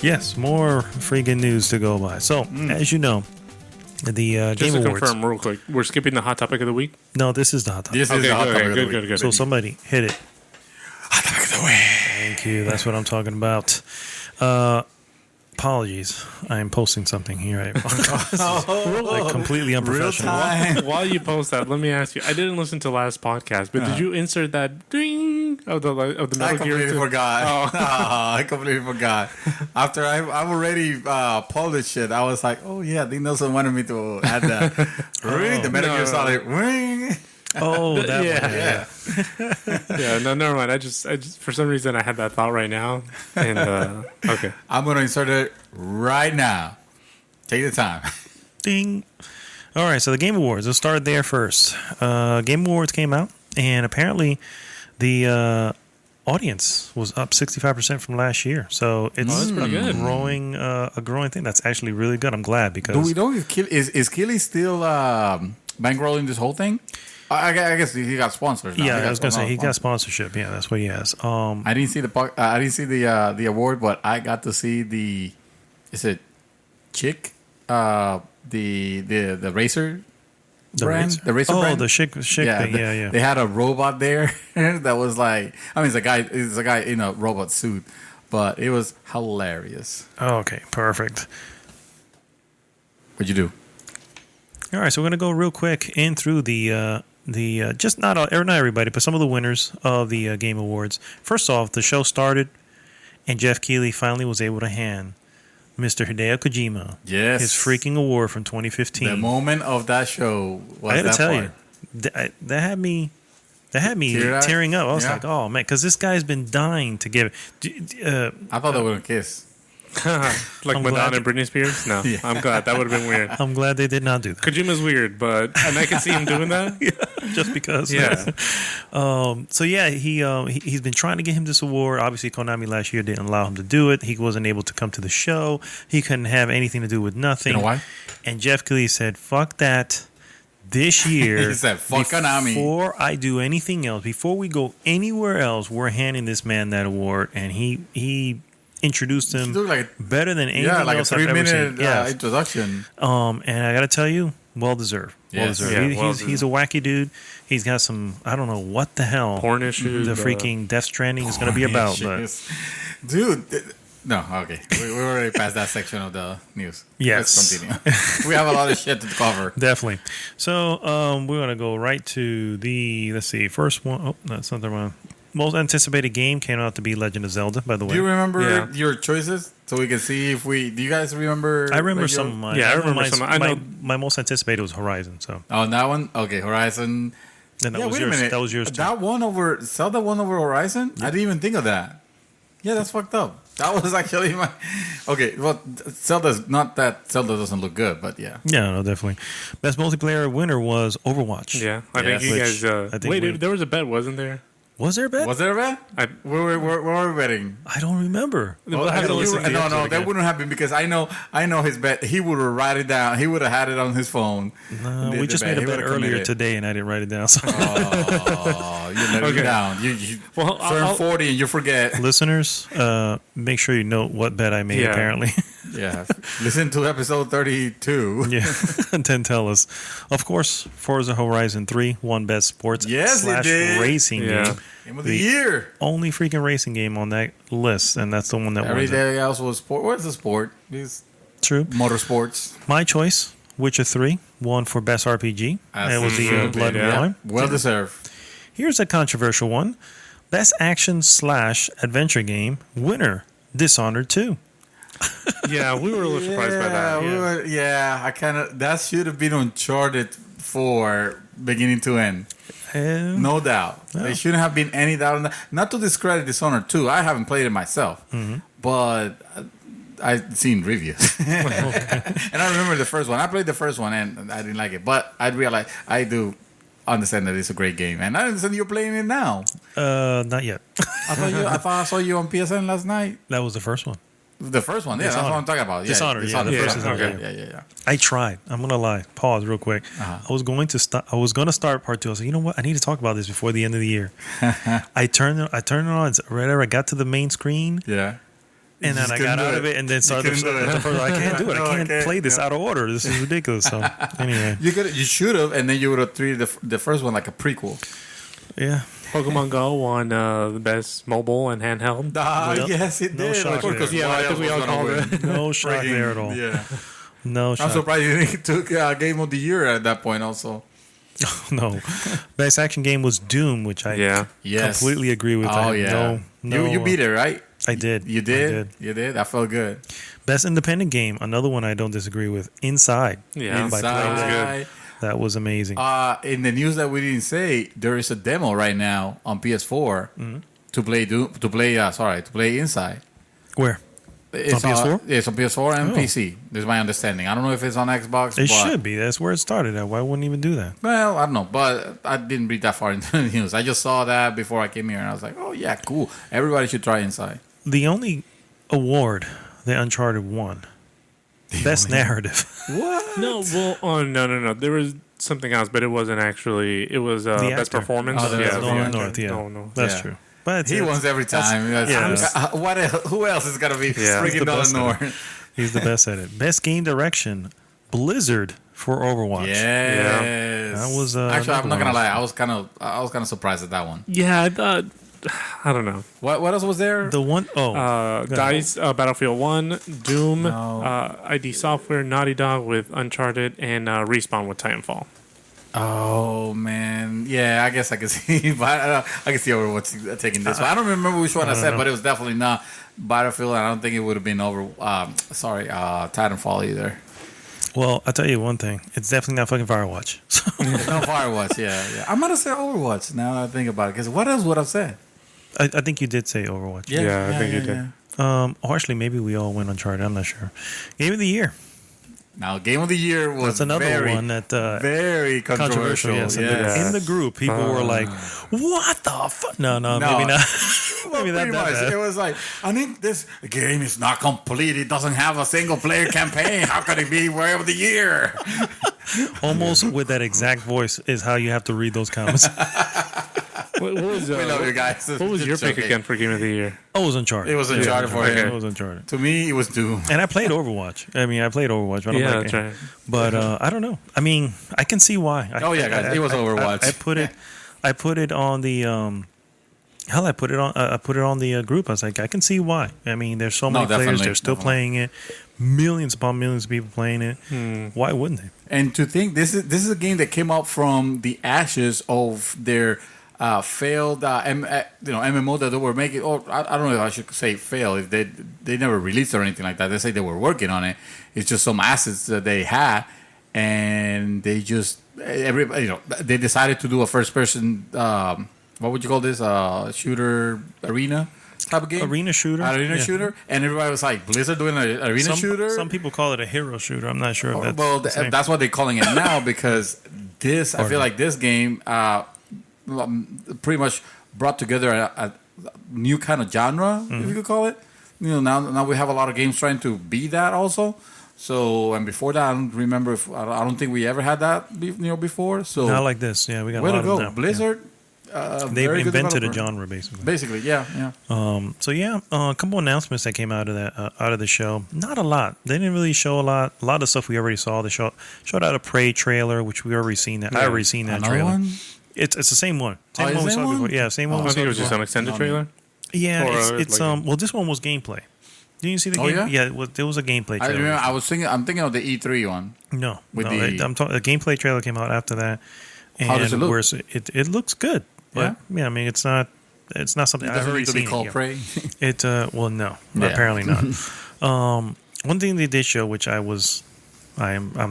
C: Yes, more freaking news to go by. So, as you know, the
B: Just
C: Game
B: to
C: Awards.
B: confirm real quick, we're skipping the hot topic of the week.
C: No, this is the hot topic.
D: This is
B: Okay,
D: the hot
B: good,
D: topic of the
B: good,
D: week.
B: good, good.
C: So somebody hit it.
D: Hot topic of the week.
C: Thank you. That's what I'm talking about. Apologies. I'm posting something here. I apologize. Like completely
D: Real
C: unprofessional.
D: time.
B: While you post that, let me ask you. I didn't listen to last podcast, but did you insert that ding of the
D: I
B: Metal Gear?
D: completely
B: too?
D: forgot. I completely forgot. After I've already published it, I was like, oh yeah, Dean Nelson wanted me to add that. Ring, the Metal
B: no,
D: Gear
B: no.
D: Solid ring.
C: Oh, that
B: Yeah.
C: one.
D: Yeah.
B: Yeah, no, never mind. I just for some reason I had that thought right now, and okay.
D: I'm going to insert it right now. Take the time.
C: Ding. All right, so the Game Awards. Let's start there first. Game Awards came out, and apparently the audience was up 65% from last year. So it's
B: that's pretty good.
C: a growing thing. That's actually really good. I'm glad because
D: Do we know if is Keely still bankrolling this whole thing? I guess he got sponsors. Now.
C: yeah,
D: He
C: I was gonna say he got
D: sponsors.
C: sponsorship. Yeah, that's what he has.
D: I didn't see the award, but I got to see the. Is it Chick? The racer brand,
C: Razor?
D: the Razor
C: Oh,
D: brand.
C: the Schick thing. Yeah.
D: They had a robot there that was like, I mean, it's a guy in a robot suit, but it was hilarious.
C: Okay, perfect.
D: What'd you do?
C: All right, so we're gonna go real quick in through the just not everybody, but some of the winners of the Game Awards. First off, the show started, and Jeff Keighley finally was able to hand Mr. Hideo Kojima
D: Yes.
C: his freaking award from 2015.
D: The moment of that show was
C: I gotta
D: that
C: tell
D: part.
C: you, that had me
D: Teared up?
C: tearing up. I was
D: Yeah.
C: like, oh man, because this guy's been dying to give it.
D: I thought they were gonna kiss.
B: Like
C: I'm
B: Madonna
C: glad
B: and Britney Spears? No,
D: Yeah.
B: I'm glad. That would have been weird.
C: I'm glad they did not do that.
B: Kojima's weird, and I can see him doing that.
C: Just because.
B: Yeah.
C: So yeah, he's been trying to get him this award. Obviously, Konami last year didn't allow him to do it. He wasn't able to come to the show. He couldn't have anything to do with nothing.
D: You know why?
C: And Jeff Keighley said, "Fuck that." This year,
D: He said, "Fuck Konami."
C: Before I do anything else, before we go anywhere else, we're handing this man that award, and he introduced him
D: Looked like
C: better than anything
D: yeah, like a
C: else I've ever seen.
D: 3-minute
C: Yes.
D: introduction.
C: And I got to tell you, well deserved. Well
D: Yes.
C: deserved.
B: Yeah,
C: He's a wacky dude. He's got some, I don't know what the hell
B: Porn issues.
C: the freaking Death Stranding is going to be about. But
D: Yes. Dude. No, okay. We're already past that section of the news.
C: Yes.
D: Let's continue. We have a lot of shit to cover.
C: definitely. So we're going to go right to the, let's see, first one. Oh, that's not the one. Most anticipated game came out to be Legend of Zelda, by the way.
D: Do you remember
B: Yeah.
D: your choices so we can see if we? Do you guys remember?
C: I remember
D: like,
C: some
D: your-
C: of mine.
B: Yeah, I
C: know
B: remember
C: my,
B: some. I know-
C: my most anticipated was Horizon. So
D: Oh, that one. Okay, Horizon.
C: and that
D: Yeah,
C: was
D: wait a
C: yours.
D: minute.
C: That was yours too.
D: That one over Zelda one over Horizon. I didn't even think of that. Yeah, that's fucked up. That was actually my. Okay, well, Zelda's not that Zelda doesn't look good, but yeah.
C: Yeah, no, definitely. Best multiplayer winner was Overwatch.
B: Yeah, I think you
C: Which
B: guys.
C: I think
B: Wait,
C: we-
B: there was a bet, wasn't there?
C: Was there a bet?
D: Was there a bet? Where were we betting?
C: I don't remember.
B: We'll have to listen to the
D: no,
B: episode
D: that
B: again.
D: wouldn't happen because I know his bet. He would have write it down. He would have had it on his phone.
C: We just made a
D: He
C: bet
D: would've
C: earlier
D: committed.
C: today, and I didn't write it down. So,
D: Oh, you let me
B: Okay.
D: down. You
B: Well,
D: turn
B: I'll-
D: 40 and you forget.
C: listeners, make sure you note what bet I made.
B: Yeah.
C: Apparently,
D: Yeah, listen to episode 32.
C: yeah. And then tell us. Of course, Forza Horizon 3 won best sports
D: Yes, it
C: slash
D: did.
C: racing
B: Yeah.
C: game.
D: Game of the
C: The
D: year.
C: Only freaking racing game on that list, and that's the one that won.
D: Everything else was sport. What's the sport? It's
C: True.
D: motorsports.
C: My choice, Witcher 3, won for best RPG. It was the Blood and
B: Yeah.
C: Wine.
D: Well deserved.
C: Here's a controversial one. Best action slash adventure game winner, Dishonored 2.
B: Yeah, we were a little surprised by that.
D: Yeah, I kind of. That should have been Uncharted 4 beginning to end.
C: And
D: No doubt. There shouldn't have been any doubt on that. Not to discredit Dishonored 2. I haven't played it myself. But I've seen reviews. And I remember the first one. I played the first one and I didn't like it. But I realized I do understand that it's a great game. And I understand you're playing it now.
C: not yet.
D: I thought I saw you on PSN last night.
C: That was the first one.
D: The first one, yeah, that's what I'm talking about. Yeah,
C: Dishonored, yeah, the
D: the
C: first
D: first one.
C: Dishonored,
D: Okay, yeah.
C: I tried. I'm gonna lie. Pause real quick. I was going to start. I was gonna start part 2. I was like, you know what? I need to talk about this before the end of the year. I turned it on. It's right I got to the main screen,
D: Yeah.
C: and then
D: just
C: I
D: couldn't
C: got
D: do
C: out
D: it.
C: of it, and then
D: You
C: started
D: couldn't do it.
C: the first. I can't do it.
D: No,
C: I
D: I
C: can't
D: can't,
C: play this
D: yeah.
C: out of order. This is ridiculous. So anyway,
D: You should have, and then you would have treated the first one like a prequel.
C: yeah.
B: Pokemon Go won the best mobile and handheld.
C: Well,
D: Yes, it
C: no
D: did.
C: shock
D: Of course,
C: there.
D: 'cause
B: Yeah, I
D: Wild
B: think we
D: was
B: all
D: gonna
B: called
D: win.
B: it.
C: No shock
D: Freaking-
C: there at all.
D: Yeah.
C: No
D: I'm
C: shock.
D: surprised you took Game of the Year at that point also.
C: No. Best action game was Doom, which I
B: Yeah.
D: Yes.
C: completely agree with.
D: Oh,
C: I,
D: yeah.
C: No,
D: You beat it, right?
C: I did.
D: You
C: I
D: did? You did? That felt good.
C: Best independent game, another one I don't disagree with. Inside.
B: Yeah.
C: By
B: That was
C: Playdead.
B: good.
C: That was amazing.
D: In the news that we didn't say, there is a demo right now on PS4 to play to play Inside.
C: Where?
D: It's
C: On PS4?
D: It's on PS4 and
C: Oh.
D: PC. This is my understanding. I don't know if it's on Xbox.
C: It
D: but,
C: should be. That's where it started at. Why wouldn't even do that?
D: Well, I don't know, but I didn't read that far into the news. I just saw that before I came here, and I was like, "Oh yeah, cool. Everybody should try Inside."
C: The only award that Uncharted won, best narrative.
D: What?
B: No, well, oh no. There was something else, but it wasn't actually. It was best
C: actor.
B: performance.
D: Oh, the best
C: Nolan
D: performance.
C: North, yeah.
B: No.
C: That's
D: Yeah.
C: true. But
D: He wins every time. What? Who else is gonna be
B: Yeah.
C: He's the
D: freaking Nolan
C: best at it.
D: North?
C: He's the best at it. Best game direction Blizzard for Overwatch.
D: Yes.
C: That was
D: actually. I'm
C: another
D: not gonna
C: one.
D: lie. I was kind of surprised at that one.
B: Yeah, I thought. I don't know.
D: What else was there?
C: The one oh
B: Dice, Battlefield 1, Doom,
D: No.
B: ID Software, Naughty Dog with Uncharted, and Respawn with Titanfall.
D: Oh man, yeah. I guess I can see. But I can see Overwatch taking this. But I don't remember which one I said, but it was definitely not Battlefield. And I don't think it would have been Titanfall either.
C: well, I'll tell you one thing. It's definitely not fucking Firewatch. So,
D: No, Firewatch. Yeah. I'm gonna say Overwatch now that I think about it. Because what else would I've said?
C: I think you did say Overwatch.
B: Yeah, I think you did.
C: Or actually, maybe we all went Uncharted. I'm not sure. Game of the year.
D: Now, Game of the Year was
C: That's another
D: very,
C: one that
D: very controversial.
C: Yes,
B: Yeah.
C: in the group, people were like, "What the fuck?" No, maybe not.
D: Well,
C: maybe
D: pretty
C: not that
D: much.
C: bad.
D: It was like, I think this game is not complete. It doesn't have a single player campaign. How can it be Game of the Year?
C: Almost with that exact voice is how you have to read those comments.
B: What was,
D: We love you guys.
B: what was your
D: Just
B: pick
D: joking.
B: again for Game of the Year?
C: Oh, it was Uncharted.
D: It was Uncharted for
C: Yeah,
D: him.
C: it was Uncharted.
D: To me, it was Doom.
C: And I played Overwatch. I mean, I played Overwatch. But
B: Yeah,
C: I'm like,
B: that's right.
C: But I don't know. I mean, I can see why.
D: Oh, yeah, guys, it was Overwatch.
C: I put it on the hell. I put it on the group. I was like, I can see why. I mean, there's so many players.
D: definitely,
C: They're still playing it. Millions upon millions of people playing it. Why wouldn't they?
D: And to think this is a game that came out from the ashes of their failed MMO that they were making. Or I don't know if I should say fail. If they never released or anything like that. They say they were working on it. It's just some assets that they had, and they just they decided to do a first person. What would you call this? Shooter arena type of game.
C: Arena shooter.
D: Arena
C: Yeah.
D: shooter, and everybody was like, Blizzard doing an arena shooter.
C: Some people call it a hero shooter. I'm not sure if that's
D: Well,
C: the same.
D: that's what they're calling it now because I feel like this game pretty much brought together a new kind of genre, if you could call it. Now we have a lot of games trying to be that also. So, and before that, I don't remember if I don't think we ever had that before. So,
C: Not like this. Yeah, we got
D: way
C: a lot
D: to
C: of
D: go,
C: them now.
D: Blizzard.
C: They've
D: very good
C: invented a
D: developer.
C: genre basically.
D: Basically, yeah.
C: So yeah, a couple announcements that came out of the show. Not a lot. They didn't really show a lot. A lot of stuff we already saw. They showed out a Prey trailer, which we already seen that. I already seen that
D: Another
C: trailer.
D: one?
C: It's the same one. Same
D: Oh,
C: one we
D: the
C: saw
D: same
C: before.
D: one?
C: Yeah, same one.
B: I
C: we
B: think
C: saw
B: it was just
C: before.
B: an extended
D: No,
B: trailer.
C: Yeah,
B: Or
C: it's
B: like-
C: well, this one was gameplay. Didn't you see the
D: Oh,
C: game?
D: yeah?
C: There was a gameplay
D: I
C: trailer.
D: remember. I'm thinking of the E3 one.
C: No,
D: With
C: no.
D: the-
C: I'm talking. The gameplay trailer came out after that. And
D: How does it look?
C: whereas it looks good. But yeah, I mean, it's not something
D: It
C: I've
D: doesn't
C: already
D: need to be
C: seen.
D: called
C: Yeah.
D: Prey.
C: It well, no,
D: Yeah.
C: apparently not. One thing they did show, which I'm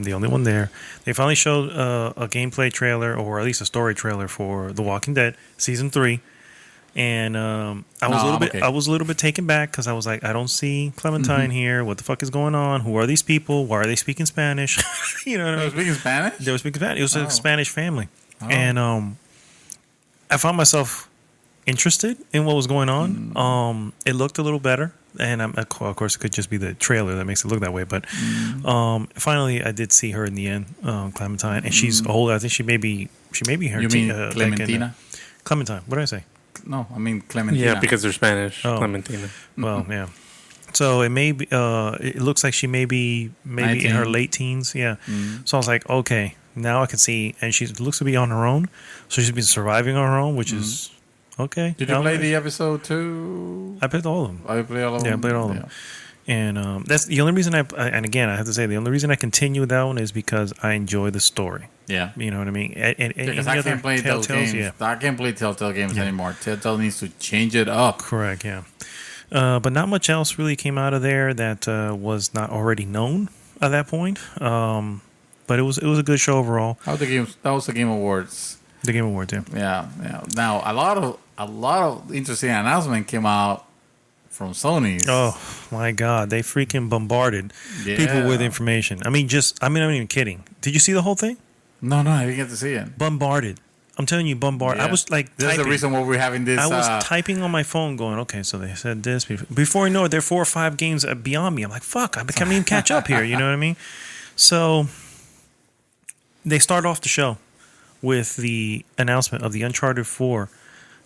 C: the only one there. They finally showed a gameplay trailer, or at least a story trailer for The Walking Dead season 3. And I was a little bit taken back because I was like, I don't see Clementine here. What the fuck is going on? Who are these people? Why are they speaking Spanish? You know what I
D: They
C: mean?
D: were speaking Spanish?
C: They were speaking Spanish. It was a Spanish family,
D: Oh.
C: and I found myself interested in what was going on. It looked a little better, and of course, it could just be the trailer that makes it look that way. But finally, I did see her in the end, Clementine, and she's old. I think she may be her.
D: You mean
C: like
D: Clementina?
C: Clementine. What did I say?
D: No, I mean Clementina.
B: Yeah, because they're Spanish.
C: Oh.
B: Clementina.
C: Well, yeah. So it may be. It looks like she may be maybe in her
D: 19.
C: late teens. Yeah. So I was like, okay, now I can see, and she looks to be on her own. So she's been surviving on her own, which is okay.
D: Did you
C: Now-
D: play the episode 2?
C: I played all of them.
D: I played all of them.
C: Yeah, I played all of them. And that's the only reason and again, I have to say, the only reason I continue with that one is because I enjoy the story.
D: Yeah.
C: You know what I mean? And
D: Because
C: any
D: I
C: other
D: can't play those
C: Telltales,
D: games.
C: yeah.
D: I can't play Telltale games anymore. Telltale needs to change it up.
C: Correct, yeah. But not much else really came out of there that was not already known at that point. But it was a good show overall.
D: How the game? That was the Game Awards.
C: The Game Awards, yeah.
D: Yeah. Now a lot of interesting announcement came out from Sony.
C: Oh my God, they freaking bombarded
D: Yeah.
C: people with information. I'm not even kidding. Did you see the whole thing?
D: No, I didn't get to see it.
C: Bombarded. I'm telling you, bombarded.
D: Yeah.
C: I was like,
D: This is the
C: typing.
D: reason why we're having this.
C: I was typing on my phone, going, okay, so they said this. Before I know it, there are 4 or 5 games beyond me. I'm like, fuck, I can't even catch up here. You know what I mean? So they start off the show with the announcement of the Uncharted 4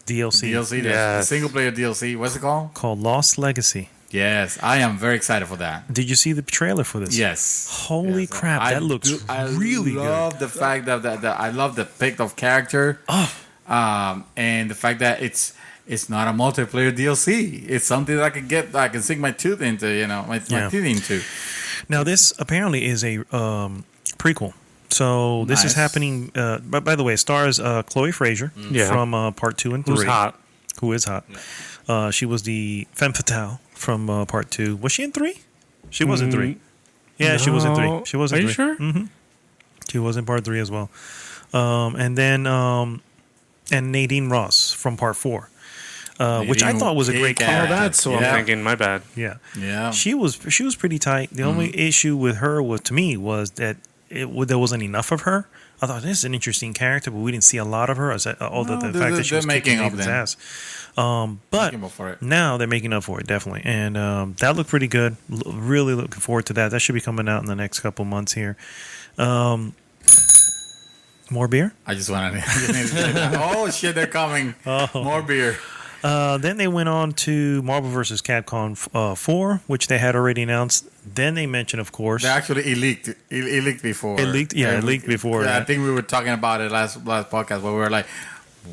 C: DLC
D: DLC, the
B: Yes.
D: single player DLC. What's it called?
C: called Lost Legacy.
D: Yes, I am very excited for that.
C: Did you see the trailer for this?
D: Yes.
C: Holy
D: Yes.
C: crap, that looks really good.
D: I love the fact that I love the pick of character.
C: Oh.
D: And the fact that it's not a multiplayer DLC. It's something that I can sink my tooth into, my teeth into.
C: Now, this apparently is a prequel. So this is
D: Nice.
C: happening. But by the way, it stars Chloe Fraser
B: Yeah.
C: from part 2 and 3.
B: Who's hot?
C: Who is hot? She was the femme fatale from part 2. Was she in 3? She was in 3. Yeah, she was in 3.
B: No.
C: She was in
B: Are
C: 3.
B: you sure?
C: Mm-hmm. She was in part 3 as well. And then and Nadine Ross from part 4. Which I
D: Nadine
C: thought was a great
D: kick
B: Oh,
C: character.
D: ass.
B: that's what
D: Yeah.
B: I'm thinking. My bad.
C: Yeah.
D: Yeah.
C: She was pretty tight. The only issue with her was that there wasn't enough of her. I thought this is an interesting character, but we didn't see a lot of her. Although the fact that she was
D: making
C: kicking
D: up
C: Nathan's
D: then.
C: ass. But
D: Making up for it.
C: now they're making up for it, definitely. And that looked pretty good. Really looking forward to that. That should be coming out in the next couple months here. More beer?
D: I just wanted to. Oh shit! They're coming. More beer.
C: Then they went on to Marvel vs. Capcom 4, which they had already announced. Then they mentioned, of course,
D: They actually it leaked. It leaked before.
C: It leaked- yeah, it leaked before,
D: Yeah, I
C: yeah.
D: think we were talking about it last podcast, but we were like,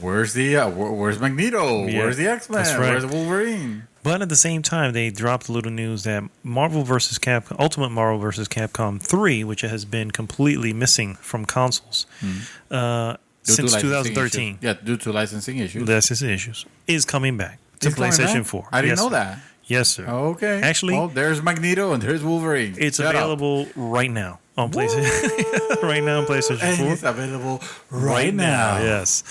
D: "Where's where's Magneto?
C: Yeah,
D: Where's the X-Men?
C: that's right.
D: Where's Wolverine?"
C: But at the same time, they dropped a little news that Ultimate Marvel vs. Capcom 3, which has been completely missing from consoles since
D: Due to licensing
C: 2013,
D: issues. Yeah, due to licensing issues.
C: licensing issues, is coming back to
D: It's coming
C: PlayStation
D: back?
C: 4.
D: I didn't
C: Yes,
D: know
C: sir.
D: that.
C: Yes, sir.
D: Okay.
C: Actually-
D: well, there's Magneto and there's Wolverine.
C: It's
D: Shut up.
C: available right now on PlayStation. Right now on PlayStation 4.
D: And it's available right now.
C: Yes.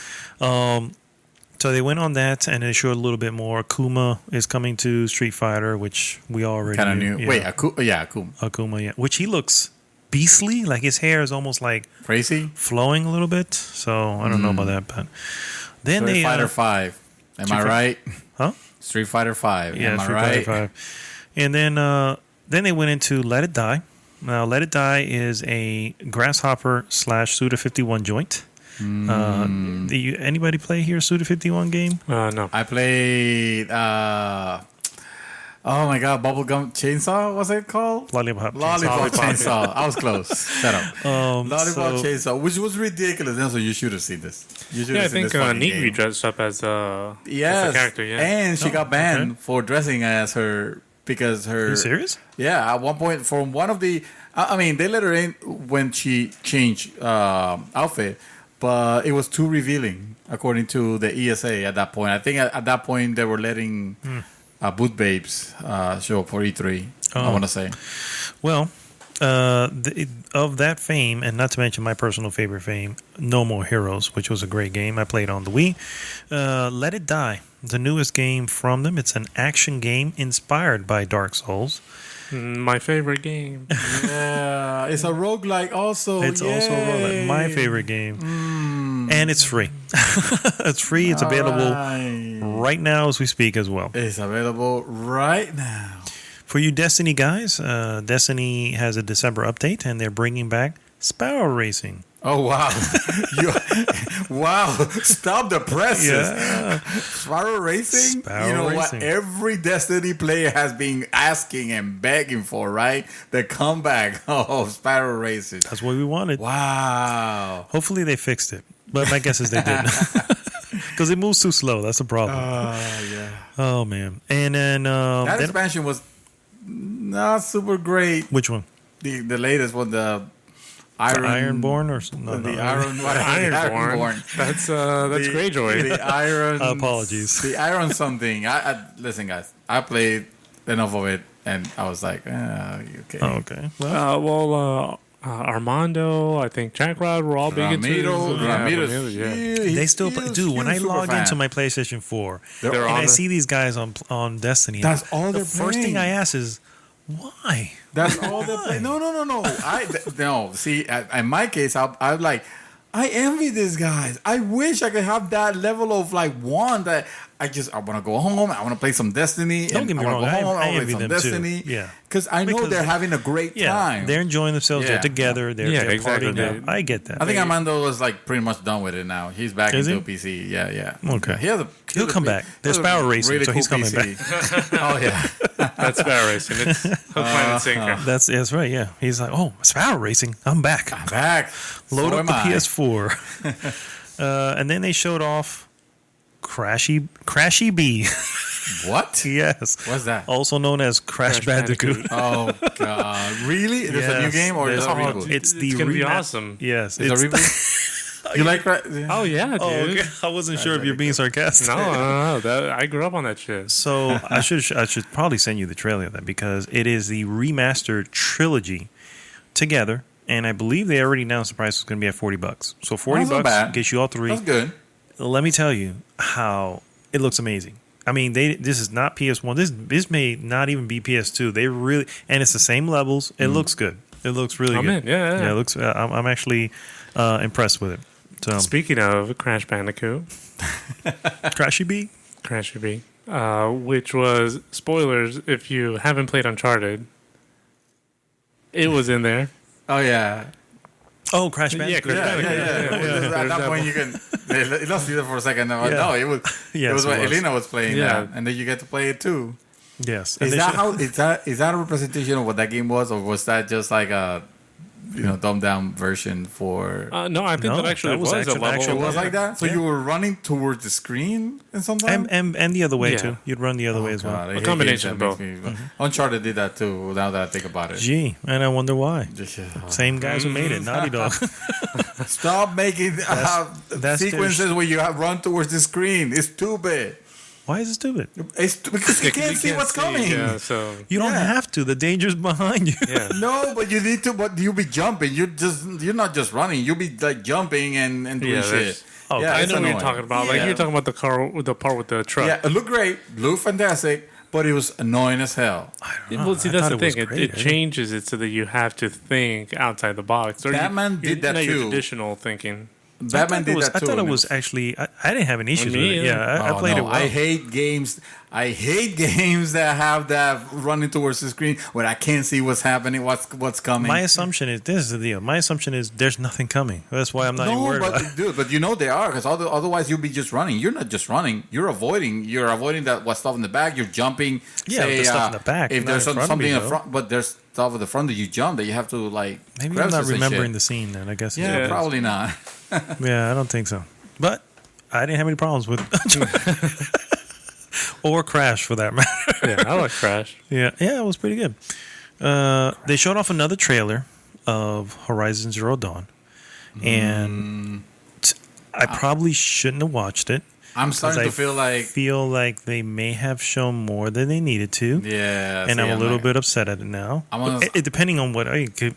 C: So they went on that, and they showed a little bit more. Akuma is coming to Street Fighter, which we already
D: Kind of
C: knew.
D: new.
C: Yeah.
D: Wait, Akuma.
C: Akuma, yeah. Which he looks beastly. Like his hair is almost like
D: Crazy.
C: flowing a little bit. So I don't know about that, but then
D: Street
C: they
D: Fighter 5. Am I right?
C: Huh?
D: Street Fighter 5.
C: Yeah,
D: Am I
C: Street
D: right?
C: Fighter 5. And then they went into Let It Die. Now, Let It Die is a Grasshopper / Suda51 joint. Do anybody play here Suda51 game?
B: No.
D: I played. Oh my god, Bubblegum Chainsaw. What's it called?
C: Lollipop.
D: Lollipop
B: Chainsaw.
D: Chainsaw. I was close. Shut up. Lollipop
C: so-
D: Chainsaw, which was ridiculous. And so you should have seen this. You should
B: Yeah, I
D: have seen
B: think
D: this fucking
B: Neat
D: game.
B: dressed up as a character. Yeah.
D: And she got banned
C: okay.
D: for dressing as her because her.
C: Are you serious?
D: Yeah, at one point from one of the. I mean, they let her in when she changed outfit, but it was too revealing according to the ESA at that point. I think at that point they were letting boot babes show up for E3. I want to say.
C: Well, of that fame, and not to mention my personal favorite fame, No More Heroes, which was a great game I played on the Wii. Let It Die, the newest game from them. It's an action game inspired by Dark Souls.
B: My favorite game.
D: Yeah, it's a roguelike also.
C: It's also a roguelike, my favorite game. And it's free. It's free. It's available right now as we speak as well.
D: It's available right now.
C: For you Destiny guys, Destiny has a December update, and they're bringing back Sparrow Racing.
D: Oh wow! Wow! Stop the presses.
C: Yeah.
D: Sparrow Racing.
C: Sparrow
D: you know
C: Racing.
D: what? Every Destiny player has been asking and begging for, right? The comeback of Sparrow Racing.
C: That's what we wanted.
D: Wow!
C: Hopefully they fixed it. But my guess is they didn't. Because it moves too slow. That's the problem.
D: Yeah.
C: Oh, man. And then...
D: That
C: then
D: expansion was not super great.
C: which one?
D: The latest one, the
C: Ironborn or something? No,
D: The
C: no.
B: Ironborn. That's Greyjoy.
D: The Iron.
C: Apologies.
D: The Iron something. Listen, guys. I played enough of it, and I was like, okay.
C: Oh, okay. Well,
B: Armando, I think Jack Rod were all big into
D: Ramiro.
B: yeah.
C: they still play. Dude, when I log into my PlayStation 4
D: They're
C: and
B: on
C: I
B: the-
C: see these guys on Destiny,
D: That's all
C: the
D: they're
C: first
D: playing.
C: thing I ask is, why?
D: That's all they play. No. No. See, in my case, I'm like, I envy these guys. I wish I could have that level of like want that I want to go home. I want to play some Destiny.
C: Don't
D: and
C: get me
D: I wanna
C: wrong,
D: go home,
C: I
D: I want to
C: envy
D: play some
C: them too.
D: Destiny.
C: Yeah.
D: Because I know
C: Because
D: they're having a great
C: Yeah,
D: time.
C: they're enjoying themselves.
D: Yeah.
C: They're together. They're,
B: Yeah,
C: they're
B: exactly.
C: partying now. I get that.
D: I think Armando was like pretty much done with it now. He's back
C: Is
D: into
C: he?
D: PC. Yeah.
C: Okay.
D: He has
C: He'll come back. There's power racing, so he's coming
D: back. Oh yeah.
B: That's Sparrow Racing. It's hook, line, and sinker.
C: That's right. Yeah, he's like, oh, Sparrow Racing. I'm back.
D: I'm back.
C: Load
D: So
C: up the
D: am I.
C: PS4. And then they showed off Crashy B.
D: What?
C: Yes.
D: What's that?
C: Also known as Crash Bandicoot.
D: Oh god. Really? There's a new
C: Yes.
D: game or is it a
C: There's-
D: reboot?
C: It's the
B: It's gonna be
C: rema-
B: awesome.
C: Yes.
D: Is it a
C: it's-
D: reboot? You like that?
B: Oh yeah, dude.
C: Oh, okay. I wasn't sure if you're being sarcastic.
B: No. I grew up on that shit.
C: So I should probably send you the trailer then because it is the remastered trilogy together, and I believe they already announced the price was going to be at $40. So $40
D: That's not bad.
C: gets you all three.
D: That's good.
C: Let me tell you how it looks amazing. I mean, this is not PS1. This may not even be PS2. They really, and it's the same levels. It looks good. It looks really
B: I'm
C: good.
B: in. Yeah.
C: It looks. I'm actually impressed with it. So
B: Speaking of Crash Bandicoot,
C: Crashy B.
B: Crash B, which was spoilers if you haven't played Uncharted. It was in there.
D: Oh yeah.
C: Oh, Crash
B: Yeah,
C: Bandicoot.
B: Crash
D: Yeah. At
B: There's
D: that
B: that
D: point, you can. It lost you there for a second.
C: Yeah.
D: No, it was.
C: Yes,
D: it was when
C: it was.
D: Elena was playing
B: Yeah.
D: that, and then you get to play it too.
C: Yes. And
D: Is
C: they
D: that
C: should-
D: how? Is that a representation of what that game was, or was that just like a, dumbed down version for?
B: No, I think
C: No,
B: that actually
C: that was
B: was a
C: actual-
B: level.
C: actual
D: It was like that. So
C: Yeah.
D: you were running towards the screen and sometimes.
C: and the other way
B: Yeah.
C: too. You'd run the other way as well.
D: God, I hate
B: combination
D: games
B: of
D: that
B: both.
D: makes me- Uncharted did that too. Now that I think about it.
C: Gee, and I wonder why.
D: Just,
C: Same guys who made it, Naughty Dog.
D: Stop making
C: that's
D: sequences where you have run towards the screen. It's stupid.
C: Why is it stupid?
D: It's because you can't see what's coming.
B: Yeah, so
C: You don't
D: Yeah.
C: have to. The danger's behind you.
B: yeah.
D: No, but you need to. But you'll be jumping. You're not just running. You'll be like jumping and doing
B: Yeah,
D: shit.
B: there's-
C: Oh,
D: Yeah,
B: I
D: it's
B: know what you're
D: annoying.
B: talking about. Like
D: Yeah.
B: you're talking about the part with the truck.
D: Yeah, it looked great, looked fantastic, but it was annoying as hell.
B: Well, see,
C: I
B: that's
C: thought
B: the
C: it was
B: thing.
C: great.
B: It changes it so that you have to think outside the box. Or
D: Batman did that
B: Your
D: too.
B: traditional thinking.
D: Batman did that
C: I
D: too.
C: thought it
D: and
C: was actually. I didn't have any issues
B: Me
C: with it.
B: either.
C: Yeah, I
D: Oh,
C: played
D: no,
C: it well.
D: I hate games. I hate games that have that running towards the screen where I can't see what's happening, what's coming.
C: My assumption is this is the deal. My assumption is there's nothing coming. That's why I'm not even
D: No,
C: worried about it.
D: but dude, but you know they are because otherwise you'll be just running. You're not just running. You're avoiding. You're avoiding that what stuff in the back. You're jumping.
C: Yeah, but there's stuff in the back,
D: If
C: not
D: there's
C: in front of
D: something
C: me,
D: in the
C: though.
D: front, but there's stuff at the front that you jump that you have to like.
C: Maybe
D: grab
C: I'm not
D: this and
C: remembering
D: shit.
C: the scene then. I guess.
D: Yeah,
B: Yeah.
D: probably not.
C: Yeah, I don't think so. But I didn't have any problems with or Crash for that matter.
B: Yeah, I like Crash.
C: Yeah, it was pretty good. They showed off another trailer of Horizon Zero Dawn, and I probably shouldn't have watched it.
D: I'm starting to feel like
C: they may have shown more than they needed to.
D: yeah,
C: And
D: see,
C: I'm a little
D: like-
C: bit upset at it now.
D: I'm on-
C: It depending on what it can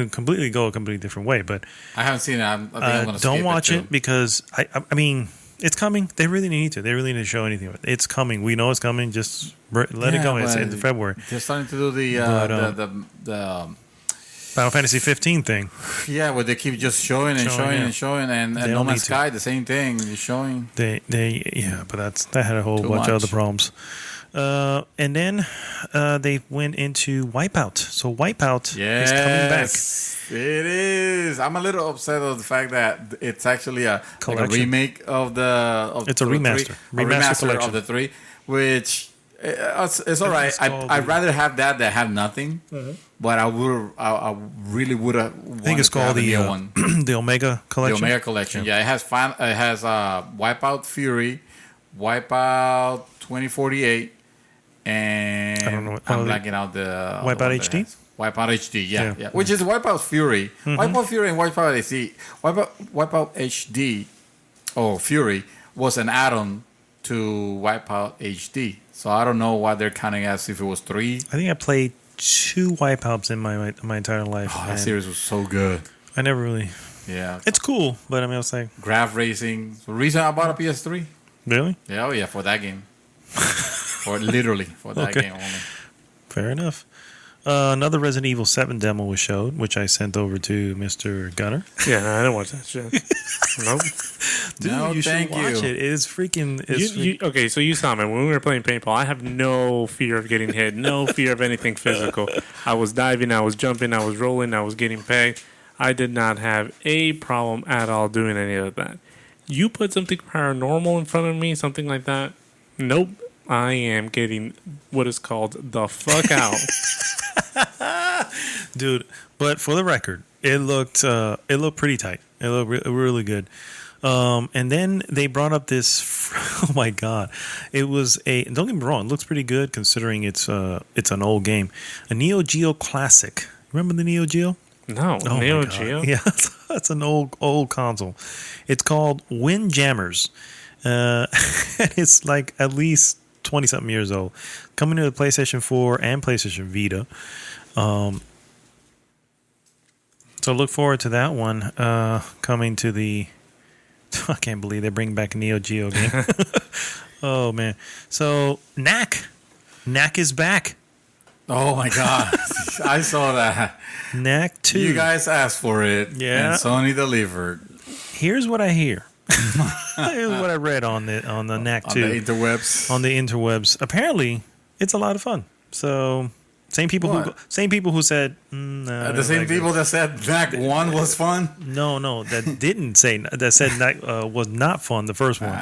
C: completely go a completely different way. But
D: I haven't seen it. I think I'm gonna
C: don't
D: skip
C: watch
D: it,
C: it because I mean it's coming. They really need to. They really need to show anything. It's coming. We know it's coming. Just let it go. It's in February.
D: They're starting to do
C: But,
D: the
C: Final Fantasy 15 thing.
D: yeah, where they keep just showing and
C: Showing,
D: showing
C: yeah.
D: and showing, and
C: They
D: No
C: don't
D: Man's
C: need to.
D: Sky the same thing. You're showing.
C: But that had a whole
D: Too
C: bunch of
D: much.
C: other problems. And then they went into Wipeout. So Wipeout is coming back.
D: It is. I'm a little upset of the fact that it's actually like a
C: Collection.
D: remake of the.
C: It's a
D: the
C: remaster.
D: Three,
C: Remaster collection.
D: of the three, which it's all right.
C: it's called
D: I'd rather have that than have nothing. But I really would have.
C: I think it's called the
D: one.
C: the Omega
D: The
C: collection.
D: Omega Collection. Yeah, it has Wipeout Fury, Wipeout 2048, and
C: I don't know what-
D: I'm
C: oh, the-
D: blanking out the
C: Wipeout
D: one that
C: HD?
D: has- Wipeout HD,
C: Yeah.
D: yeah. Which is Wipeout Fury. Wipeout Fury and Wipeout HD. Wipeout HD, Fury was an add-on to Wipeout HD. So I don't know why they're counting as if it was 3.
C: I think I played 2 Wipeouts in my entire life.
D: Oh, that
C: and
D: series was so good.
C: I never really.
D: Yeah.
C: It's cool, but I mean, I was like,
D: Graph racing. The reason I bought a PS3.
C: really?
D: Yeah, oh yeah, for that game. For literally for that
C: Okay.
D: game only.
C: Fair enough. Another Resident Evil 7 demo was showed, which I sent over to Mr. Gunner.
B: Yeah, I didn't watch that shit. Nope.
C: Dude,
D: No,
C: you
D: thank
C: should watch
D: you.
C: it. It's freaking.
B: Okay, so you saw me when we were playing paintball. I have no fear of getting hit, no fear of anything physical. I was diving, I was jumping, I was rolling, I was getting pegged. I did not have a problem at all doing any of that. You put something paranormal in front of me, something like that. Nope. I am getting what is called the fuck out.
C: Dude, but for the record, it looked pretty tight. It looked really good. And then they brought up this. Oh my god, it was a. Don't get me wrong, it looks pretty good considering it's an old game, a Neo Geo classic. Remember the Neo Geo?
B: No,
C: Oh my
B: Neo
C: God.
B: Geo.
C: Yeah, that's an old console. It's called Windjammers. It's like at least 20-something years old. Coming to the PlayStation 4 and PlayStation Vita. So look forward to that one coming to the. I can't believe they bring back a Neo Geo game. Oh man! So Knack is back.
D: Oh my god, I saw that.
C: Knack 2.
D: You guys asked for it,
C: Yeah.
D: and Sony delivered
C: Here's what I hear. Here's what I read on the Knack
D: on
C: 2
D: the interwebs.
C: on the interwebs. Apparently, it's a lot of fun. So same people
D: What?
C: who said no,
D: The same people that said Knack 1 was fun.
C: no that didn't say that said Knack was not fun, the first one.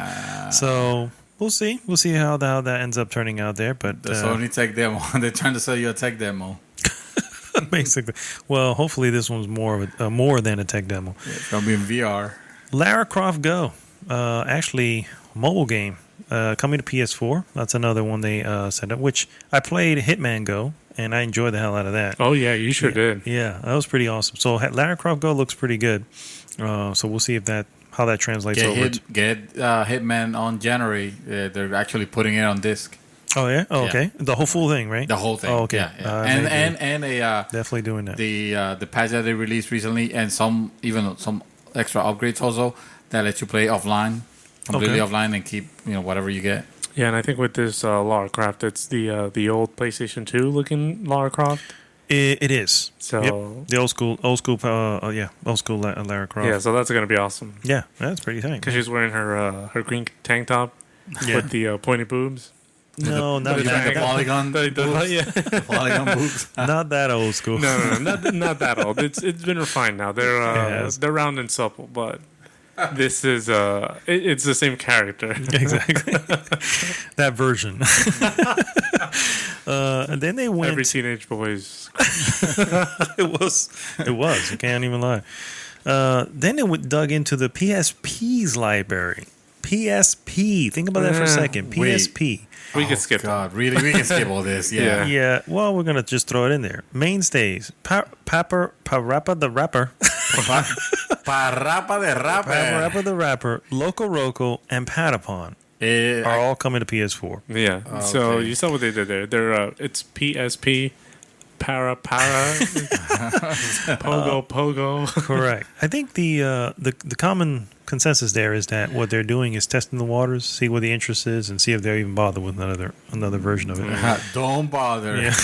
C: So we'll see how that ends up turning out there. But
D: The Sony tech demo. They're trying to sell you a tech demo.
C: basically, well, hopefully this one's more than a tech demo.
D: It's gonna be in VR.
C: Lara Croft Go, actually mobile game coming to PS4. That's another one they set up. Which I played Hitman Go, and I enjoyed the hell out of that.
B: Oh yeah, you sure did.
C: Yeah, that was pretty awesome. So Lara Croft Go looks pretty good. So we'll see how that translates over.
D: Get Hitman on January. They're actually putting it on disc.
C: Oh yeah. Oh, okay. The whole full thing, right?
D: The whole thing.
C: Oh, okay.
D: Yeah.
C: Maybe.
D: And
C: Definitely doing that.
D: the patch that they released recently, and some extra upgrades also that let you play offline, completely offline, and keep whatever you get.
B: Yeah, and I think with this Lara Croft, it's the old PlayStation 2 looking Lara Croft.
C: It is.
B: So
C: Yep. The old school Lara Croft.
B: yeah, so that's gonna be awesome
C: Yeah, that's pretty tight.
B: because she's wearing her green tank top
C: Yeah.
B: with the pointy boobs.
C: No, not
B: the
C: that.
D: The polygon,
B: Yeah.
D: the polygon boobs.
C: Not that old school.
B: No, not that old. It's been refined now. They're round and supple, but this is it's the same character.
C: Exactly. That version. And then they went.
B: Every teenage boy's.
C: It was. You can't even lie. Then it dug into the PSP's library. PSP. Think about that for a second.
D: wait.
C: PSP.
B: We can skip it.
D: God, really? We can skip all this. Yeah.
C: Yeah. Well, we're gonna just throw it in there. Mainstays. Parappa the Rapper.
D: Parappa de rapper.
C: Parappa the Rapper. Loco Roco and Patapon are all coming to PS4.
B: Yeah. So
D: Okay.
B: you saw what they did there. They're it's PSP, para, pogo.
C: Correct. I think the common consensus there is that what they're doing is testing the waters, see what the interest is, and see if they're even bothered with another version of it.
D: Don't bother.
C: Yeah.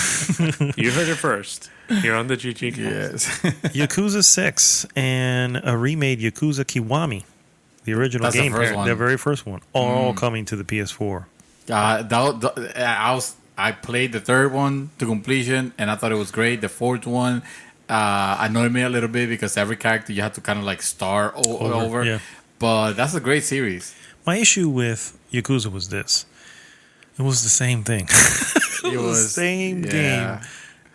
B: You heard it first. Here on the GG.
D: Yes.
C: Yakuza 6 and a remade Yakuza Kiwami, the original
D: That's the
C: game,
D: first one.
C: the very first one, all coming to the PS4.
D: I played the third one to completion, and I thought it was great. The fourth one annoyed me a little bit because every character you have to kind of like start over.
C: Yeah.
D: But that's a great series.
C: My issue with Yakuza was this. It was the same thing. It was the same game.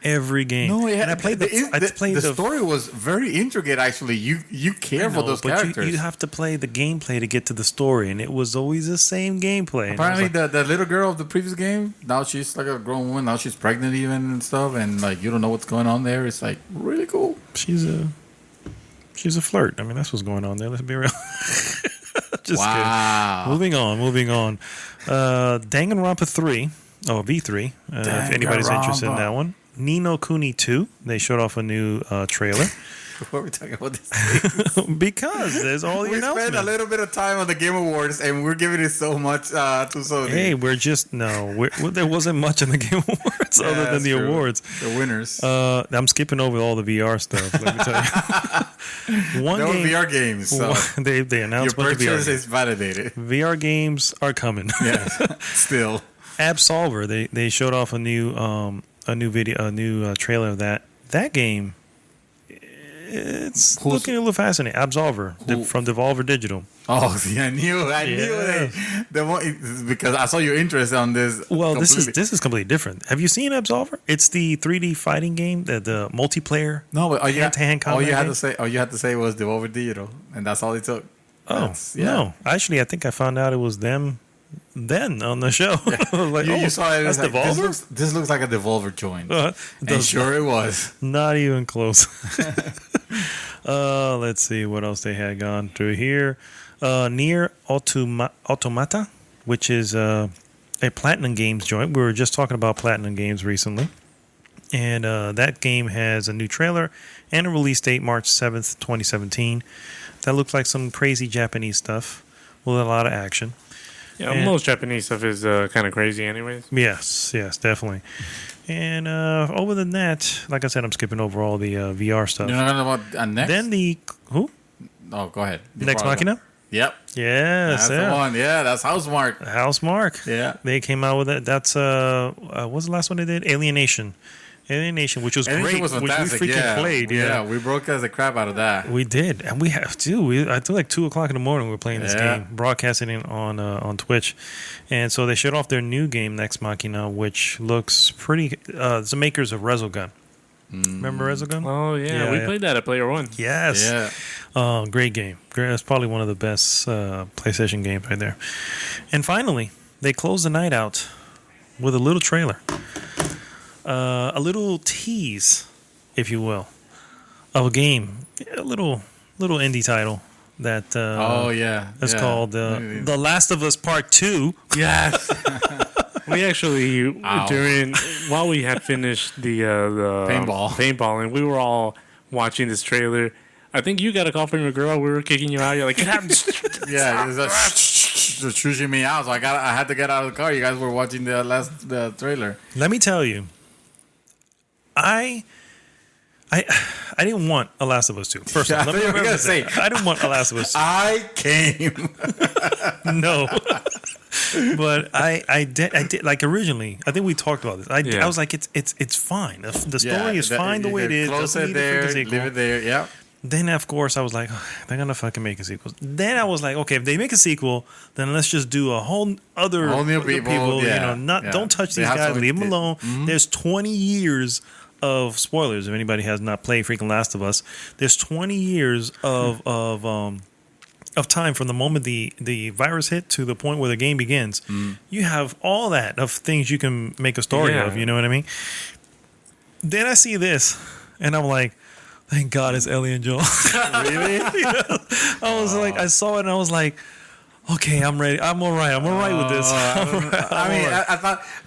C: Every game.
D: No,
C: and I played
D: the story was very intricate. Actually, you care for those characters.
C: You have to play the gameplay to get to the story, and it was always the same gameplay. And I was
D: Apparently,
C: like,
D: the little girl of the previous game, now she's like a grown woman. Now she's pregnant even and stuff, and like you don't know what's going on there. It's like really cool.
C: she's a flirt. I mean, that's what's going on there. Let's be real. Just
D: Wow.
C: kidding. Moving on. Danganronpa 3. Oh, V3. If anybody's interested in that one. Ni no Kuni 2. They showed off a new trailer.
D: Before we talk about this,
C: Because there's all the
D: we spent
C: announcements.
D: a little bit of time on the Game Awards, and we're giving it so much to Sony.
C: Hey, there wasn't much in the Game Awards other than
D: that's
C: the
D: true.
C: awards.
D: The winners.
C: I'm skipping over all the VR stuff. Let me tell you. One
D: No
C: game,
D: VR games. So
C: they
D: your
C: announced a bunch of VR
D: purchase
C: games.
D: is validated.
C: VR games are coming.
D: Yes. Still.
C: Absolver. They showed off a new trailer of that game. It's looking a little fascinating. Absolver from Devolver Digital.
D: Oh, see, I knew it. Because I saw your interest on this.
C: Well,
D: completely.
C: this is completely different. Have you seen Absolver? It's the 3D fighting game, the multiplayer.
D: No, but
C: hand-to-hand
D: all you
C: combat
D: had to say was Devolver Digital, and that's all it took.
C: No. Actually, I think I found out it was them then on the show. Like,
D: You saw it.
C: That's
D: Like,
C: Devolver?
D: this looks like a Devolver joint.
C: It
D: And
C: does
D: sure it was.
C: Not even close. Let's see what else they had gone through here. Near Automata, which is a Platinum Games joint. We were just talking about Platinum Games recently. And that game has a new trailer and a release date, March 7th, 2017. That looks like some crazy Japanese stuff with a lot of action.
B: Yeah,
C: And-
B: most Japanese stuff is kind of crazy, anyways.
C: Yes, definitely. And other than that, like I said, I'm skipping over all the VR stuff.
D: You know about next?
C: Then who?
D: Oh, go ahead.
C: Next Machina?
D: Yep.
C: Yes,
D: That's the one. Yeah, that's Housemark.
C: Housemark.
D: Yeah.
C: They came out with it. That's what's the last one they did? Alienation, which was
D: And
C: great.
D: it was
C: which we
D: fantastic.
C: freaking played. Yeah.
D: we broadcast the crap out of that.
C: We did, and we have too. I think like 2:00 in the morning we were playing this
D: Yeah.
C: game, broadcasting it on Twitch, and so they showed off their new game, Next Machina, which looks pretty. It's the makers of Resogun. Remember Resogun?
B: Oh, yeah. We played that at Player One.
C: Yes.
D: Yeah.
C: Great game. It's probably one of the best PlayStation games right there. And finally, they closed the night out with a little trailer, a little tease, if you will, of a game, a little indie title that it's called The Last of Us Part 2.
B: Yes. We actually, while we had finished the paintball, and we were all watching this trailer, I think you got a call from your girl. We were kicking you out. You're like, get out.
D: Yeah, it was shooting me out. So I had to get out of the car. You guys were watching the trailer.
C: Let me tell you, I didn't want a Last of Us 2. First of all,
D: I thought you were gonna say,
C: I didn't want a Last of Us 2.
D: I came.
C: No. But I did like originally. I think we talked about this. I was like, it's fine. The story is fine the way it is.
D: Close
C: Doesn't
D: it
C: need a
D: there.
C: freaking sequel.
D: Leave it there. Yeah.
C: Then of course I was like, they're gonna fucking make a sequel. Then I was like, okay, if they make a sequel, then let's just do a whole new
D: people, yeah,
C: don't touch
D: They
C: these
D: have
C: guys,
D: something
C: leave them
D: to-
C: alone. There's 20 years of spoilers. If anybody has not played freaking Last of Us, there's 20 years of time from the moment the virus hit to the point where the game begins. You have all that of things you can make a story
B: Yeah.
C: of. You know what I mean? Then I see this, and I'm like, thank God it's Ellie and Joel.
D: Really?
C: I was like, I saw it, and I was like, okay, I'm ready. I'm all right. I'm all right with this.
D: I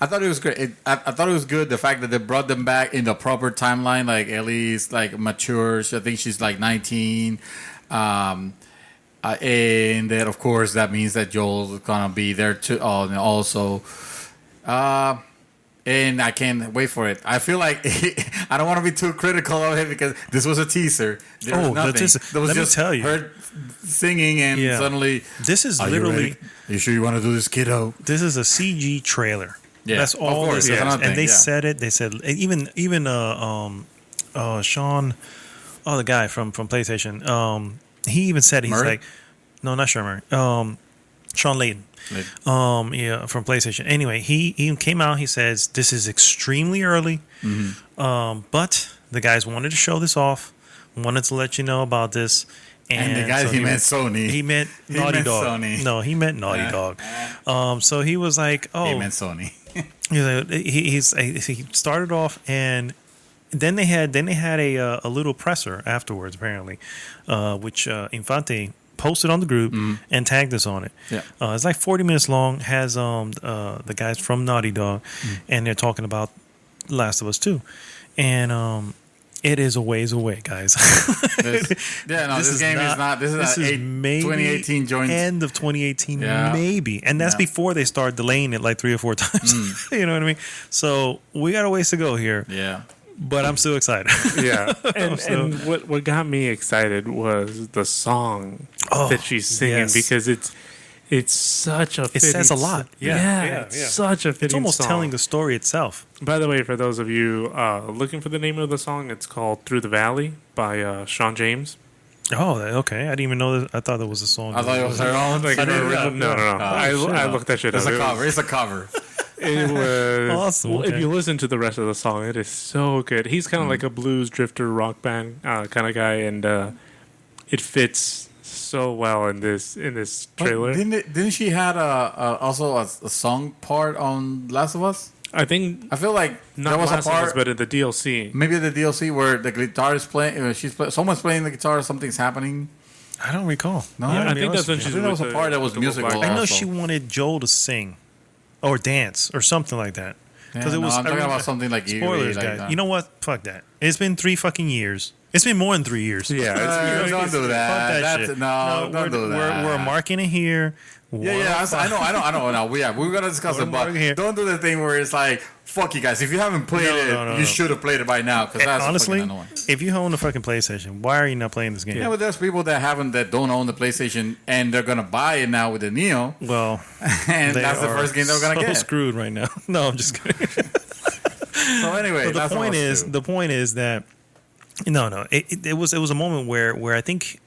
D: thought it was great. I thought it was good the fact that they brought them back in the proper timeline. Like Ellie's like mature. I think she's like 19. And then of course that means that Joel's gonna be there too. And also, and I can't wait for it. I feel like I don't want to be too critical of it because this was a teaser. There was nothing. There was
C: let me
D: just
C: tell you.
D: her singing and suddenly.
C: This is
D: Are you
C: literally.
D: ready? Are you sure you want to do this, kiddo?
C: This is a CG trailer.
D: Yeah,
C: That's
D: of
C: all
D: course,
C: this
D: that's
C: is.
D: another
C: And they
D: thing, yeah.
C: said it. They said even Sean, the guy from PlayStation. He even said he's
D: Murray?
C: like, no, not Sean Murray. Sean Layden. From PlayStation. Anyway, he even came out. He says this is extremely early, but the guys wanted to show this off. Wanted to let you know about this.
D: And the guy,
C: so
D: he meant Sony.
C: He meant
D: He
C: Naughty
D: meant
C: Dog.
D: Sony.
C: No, he meant Naughty Dog. So he was like, "Oh,
D: He meant Sony.
C: he started off, and then they had a little presser afterwards, apparently, which Infante posted on the group and tagged us on it.
D: Yeah.
C: It's like 40 minutes long. Has the guys from Naughty Dog, and they're talking about Last of Us 2, and It is a ways away, guys.
D: This game is not. This is
C: maybe
D: 2018 joint.
C: End of 2018,
D: Yeah.
C: maybe, and that's before they start delaying it like 3 or 4 times. You know what I mean? So we got a ways to go here,
D: Yeah.
C: but I'm still excited.
B: Yeah, and what got me excited was the song that she's singing because it's such a.
C: It says a lot.
B: It's such a fitting.
C: It's almost
B: song.
C: telling the story itself.
B: By the way, for those of you looking for the name of the song, it's called "Through the Valley" by Sean James.
C: Oh, okay. I didn't even know that. I thought that was a song.
D: I thought it was her own.
B: Like, no. I looked that shit up.
D: It's a cover.
B: It was
C: Awesome,
B: Well, if
C: okay.
B: you listen to the rest of the song, it is so good. He's kind of like a blues drifter rock band kind of guy, and it fits so well in this trailer.
D: Didn't she had also a song part on Last of Us?
B: I think
D: I feel like
B: not
D: there was
B: Last
D: a
B: of Us,
D: part,
B: but in the DLC.
D: maybe the DLC where the guitar is playing. Someone's playing the guitar. Something's happening.
C: I don't recall.
D: No,
C: Yeah,
B: I
C: to be
B: think
C: honest
B: that's when
C: with
B: she's
C: you.
D: I think there was
B: with
D: a part that was
B: the little
D: musical.
B: black-
C: I know
D: also.
C: she wanted Joel to sing or dance or something like that. Because
D: I'm talking about something like
C: spoilers,
D: like
C: guys.
D: that.
C: You know what? Fuck that. It's been 3 fucking years. It's been more than 3 years.
B: Yeah,
D: Don't do that.
C: Fuck that
D: That's,
C: shit.
D: don't do that.
C: We're marking it here.
D: Yeah, I know. No, we're gonna discuss
C: We're
D: it, but
C: marking here.
D: don't do the thing where it's like, fuck you guys. If you haven't played
C: No.
D: you should have played it by now. Because that's
C: Honestly,
D: fucking annoying.
C: if you own a fucking PlayStation, why are you not playing this game?
D: Yeah, but there's people that don't own the PlayStation and they're gonna buy it now with the Neo,
C: Well,
D: and
C: they
D: that's the
C: are
D: first game they're gonna
C: so
D: get.
C: screwed right now. No, I'm just kidding.
D: So anyway,
C: But
D: that's
C: the point is that no, it was a moment where I think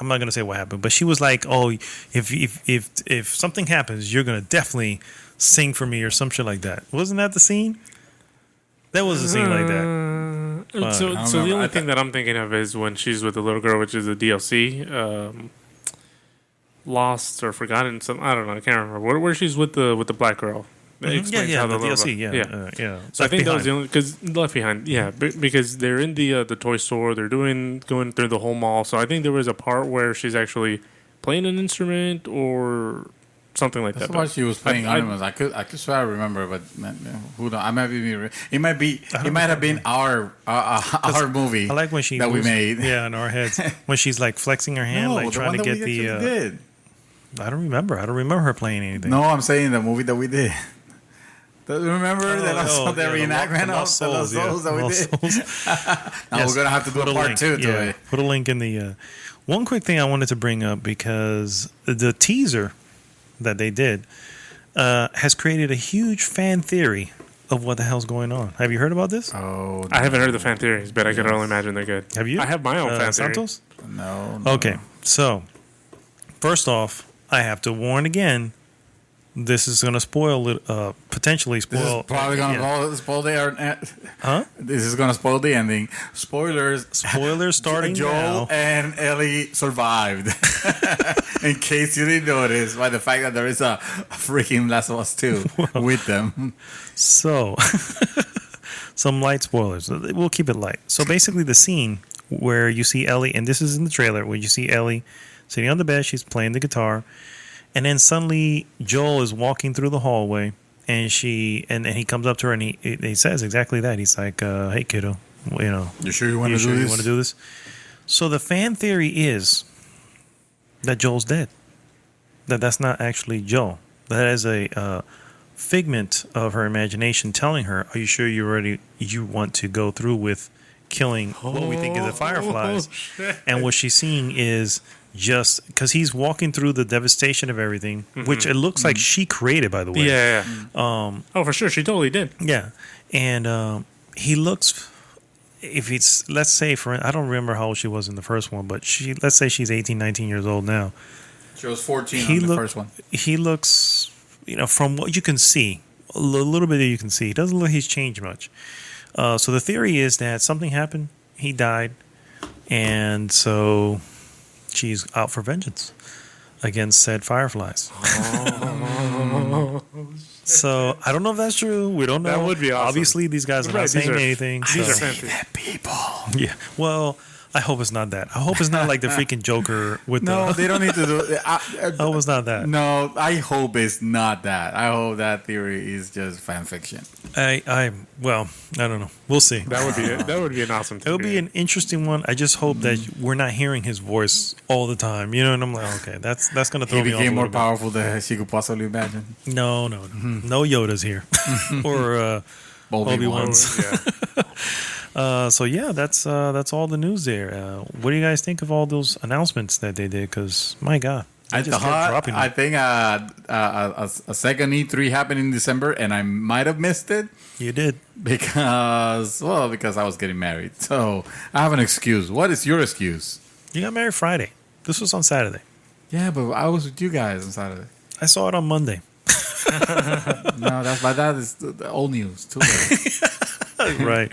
C: I'm not gonna say what happened, but she was like, oh, if something happens, you're gonna definitely sing for me or some shit like that. Wasn't that the scene? That was a scene like that.
B: So
D: I don't
B: the
D: remember.
B: only thing that I'm thinking of is when she's with the little girl, which is the DLC. Lost or forgotten. I don't know. I can't remember. Where she's with the black girl. It explains how
C: the
B: little
C: DLC,
B: girl-
C: yeah.
B: So I think that was the only because Left Behind, because they're in the toy store, they're going through the whole mall. So I think there was a part where she's actually playing an instrument or something like
D: That's
B: that.
D: why she was playing
B: I-
D: Animals. I could swear I remember, but who knows? I might be. It might have been our movie.
C: I like when she
D: that we
C: moves-
D: made.
C: Yeah, in our heads when she's like flexing her hand,
D: No,
C: like
D: the
C: trying
D: one
C: to
D: that
C: get
D: we
C: the.
D: actually did.
C: I don't remember her playing anything.
D: No, I'm saying the movie that we did. Remember
C: Oh,
D: that
C: the
D: reenactment
C: Lost
D: of the
C: Souls, yeah.
D: Souls that we
C: Lost
D: did?
C: Souls.
D: Now
C: Yes,
D: we're gonna have to do
C: put
D: a part
C: link.
D: 2 to
C: Yeah,
D: it.
C: put a link in the. One quick thing I wanted to bring up because the teaser that they did has created a huge fan theory of what the hell's going on. Have you heard about this?
D: Oh,
B: I haven't heard the fan theories, but I can only imagine they're good.
C: Have you?
B: I have my own fan theory.
C: Santos?
D: no.
C: Okay, so first off, I have to warn again. This is going to potentially
D: This
C: spoil.
D: is probably gonna spoil the
C: Huh?
D: This is gonna spoil the ending. Spoilers.
C: Spoilers starting
D: Joel
C: now.
D: and Ellie survived. In case you didn't notice, by the fact that there is a freaking Last of Us 2 with them.
C: So, some light spoilers. We'll keep it light. So basically, the scene where you see Ellie, and this is in the trailer, where you see Ellie sitting on the bed, she's playing the guitar, and then suddenly Joel is walking through the hallway, and he comes up to her and he says exactly that. He's like, "Hey, kiddo,
D: You sure you want
C: you
D: to
C: sure
D: do
C: you
D: this?
C: want to do this?" So the fan theory is that Joel's dead. That's not actually Joel. That is a figment of her imagination telling her, "Are you sure you want to go through with killing what we think is the fireflies?" And what she's seeing is just because he's walking through the devastation of everything, which it looks like she created, by the way.
B: Yeah. Oh, for sure, she totally did.
C: Yeah, and he looks. If it's, let's say, I don't remember how old she was in the first one, but let's say she's 18, 19 years old now.
D: She was 14 on the first one.
C: He looks, from what you can see, a little bit that you can see, it doesn't look like he's changed much. So the theory is that something happened, he died, and so she's out for vengeance against said fireflies. So I don't know if that's true. We don't know.
B: That would be awesome.
C: Obviously, these guys are not saying anything.
B: These are
C: so-
B: fan theories.
D: People.
C: Yeah. Well, I hope it's not that. I hope it's not like the freaking Joker with
D: No, they don't need to do it.
C: I hope it's not that.
D: No, I hope it's not that. I hope that theory is just fan fiction.
C: Well, I don't know. We'll see.
B: That would be an awesome.
C: It would be an interesting one. I just hope that we're not hearing his voice all the time. You know, and I'm like, okay, that's gonna throw
D: He
C: me off.
D: became more powerful than she could possibly imagine.
C: No, no Yoda's here, or Obi-Wan's.
B: Yeah.
C: So yeah, that's all the news there. What do you guys think of all those announcements that they did? Because my God, they just kept dropping them.
D: I think a second E3 happened in December, and I might have missed it
C: You did.
D: because I was getting married. So I have an excuse. What is your excuse?
C: You got married Friday. This was on Saturday.
D: Yeah, but I was with you guys on Saturday.
C: I saw it on Monday.
D: No, that is the old news. Too late.
C: Right.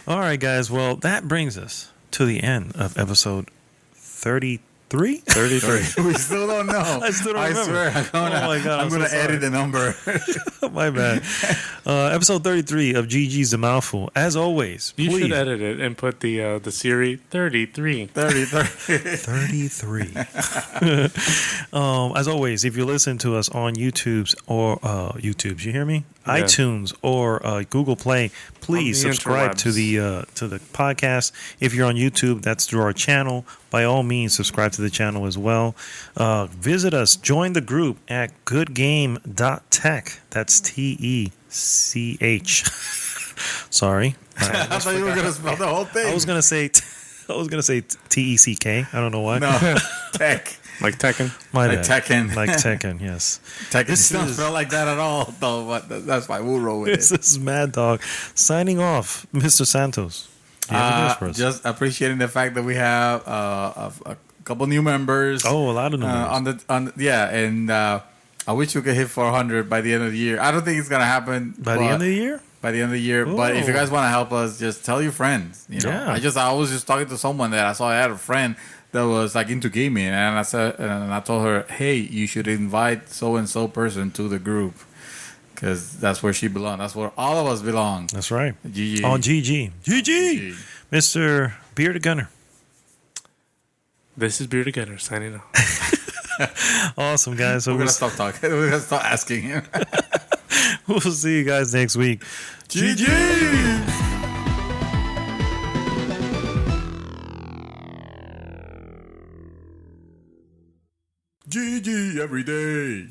C: All right, guys. Well, that brings us to the end of episode 33.
B: 33.
D: We still don't know.
C: I still don't remember.
D: Swear,
C: Oh my God,
D: I'm
C: I'm
D: gonna
C: so
D: edit the number.
C: My bad. Episode 33 of GG's The Mouthful. As always,
B: You
C: please.
B: should edit it and put the Siri 33.
C: 33. As always, if you listen to us on YouTube's or YouTube's, you hear me?
B: Yeah.
C: iTunes or Google Play, please
B: On the
C: subscribe to
B: interwebs.
C: the podcast. If you're on YouTube, that's through our channel. By all means, subscribe to the channel as well. Visit us, join the group at goodgame.tech. That's TECH. Sorry.
D: I thought you were gonna spell the whole thing.
C: I was gonna say TECK. I don't know why.
D: No, tech.
B: Like Tekken.
C: My
D: Like
C: bad.
D: Tekken.
C: Like Tekken, yes.
D: Tech
C: This
D: doesn't
C: is-
D: spell like that at all, though. But that's why we'll roll with
C: This
D: it.
C: is Mad Dog signing off. Mr. Santos, do you have news for us?
D: Just appreciating the fact that we have a couple new members.
C: Oh, a lot of new members.
D: And I wish we could hit 400 by the end of the year. I don't think it's gonna happen
C: By the end of the year?
D: By the end of the year, but if you guys want to help us, just tell your friends. You know,
C: Yeah.
D: I was just talking to someone that I saw. I had a friend that was like into gaming, and I told her, hey, you should invite so and so person to the group because that's where she belongs. That's where all of us belong.
C: That's right.
D: GG.
C: On GG. GG. Mr. Bearded Gunner.
B: This is Bearded Gunner signing off.
C: Awesome, guys. So
D: We're gonna stop talking. We're gonna stop asking him.
C: we'll see you guys next week.
D: GG. GG every day.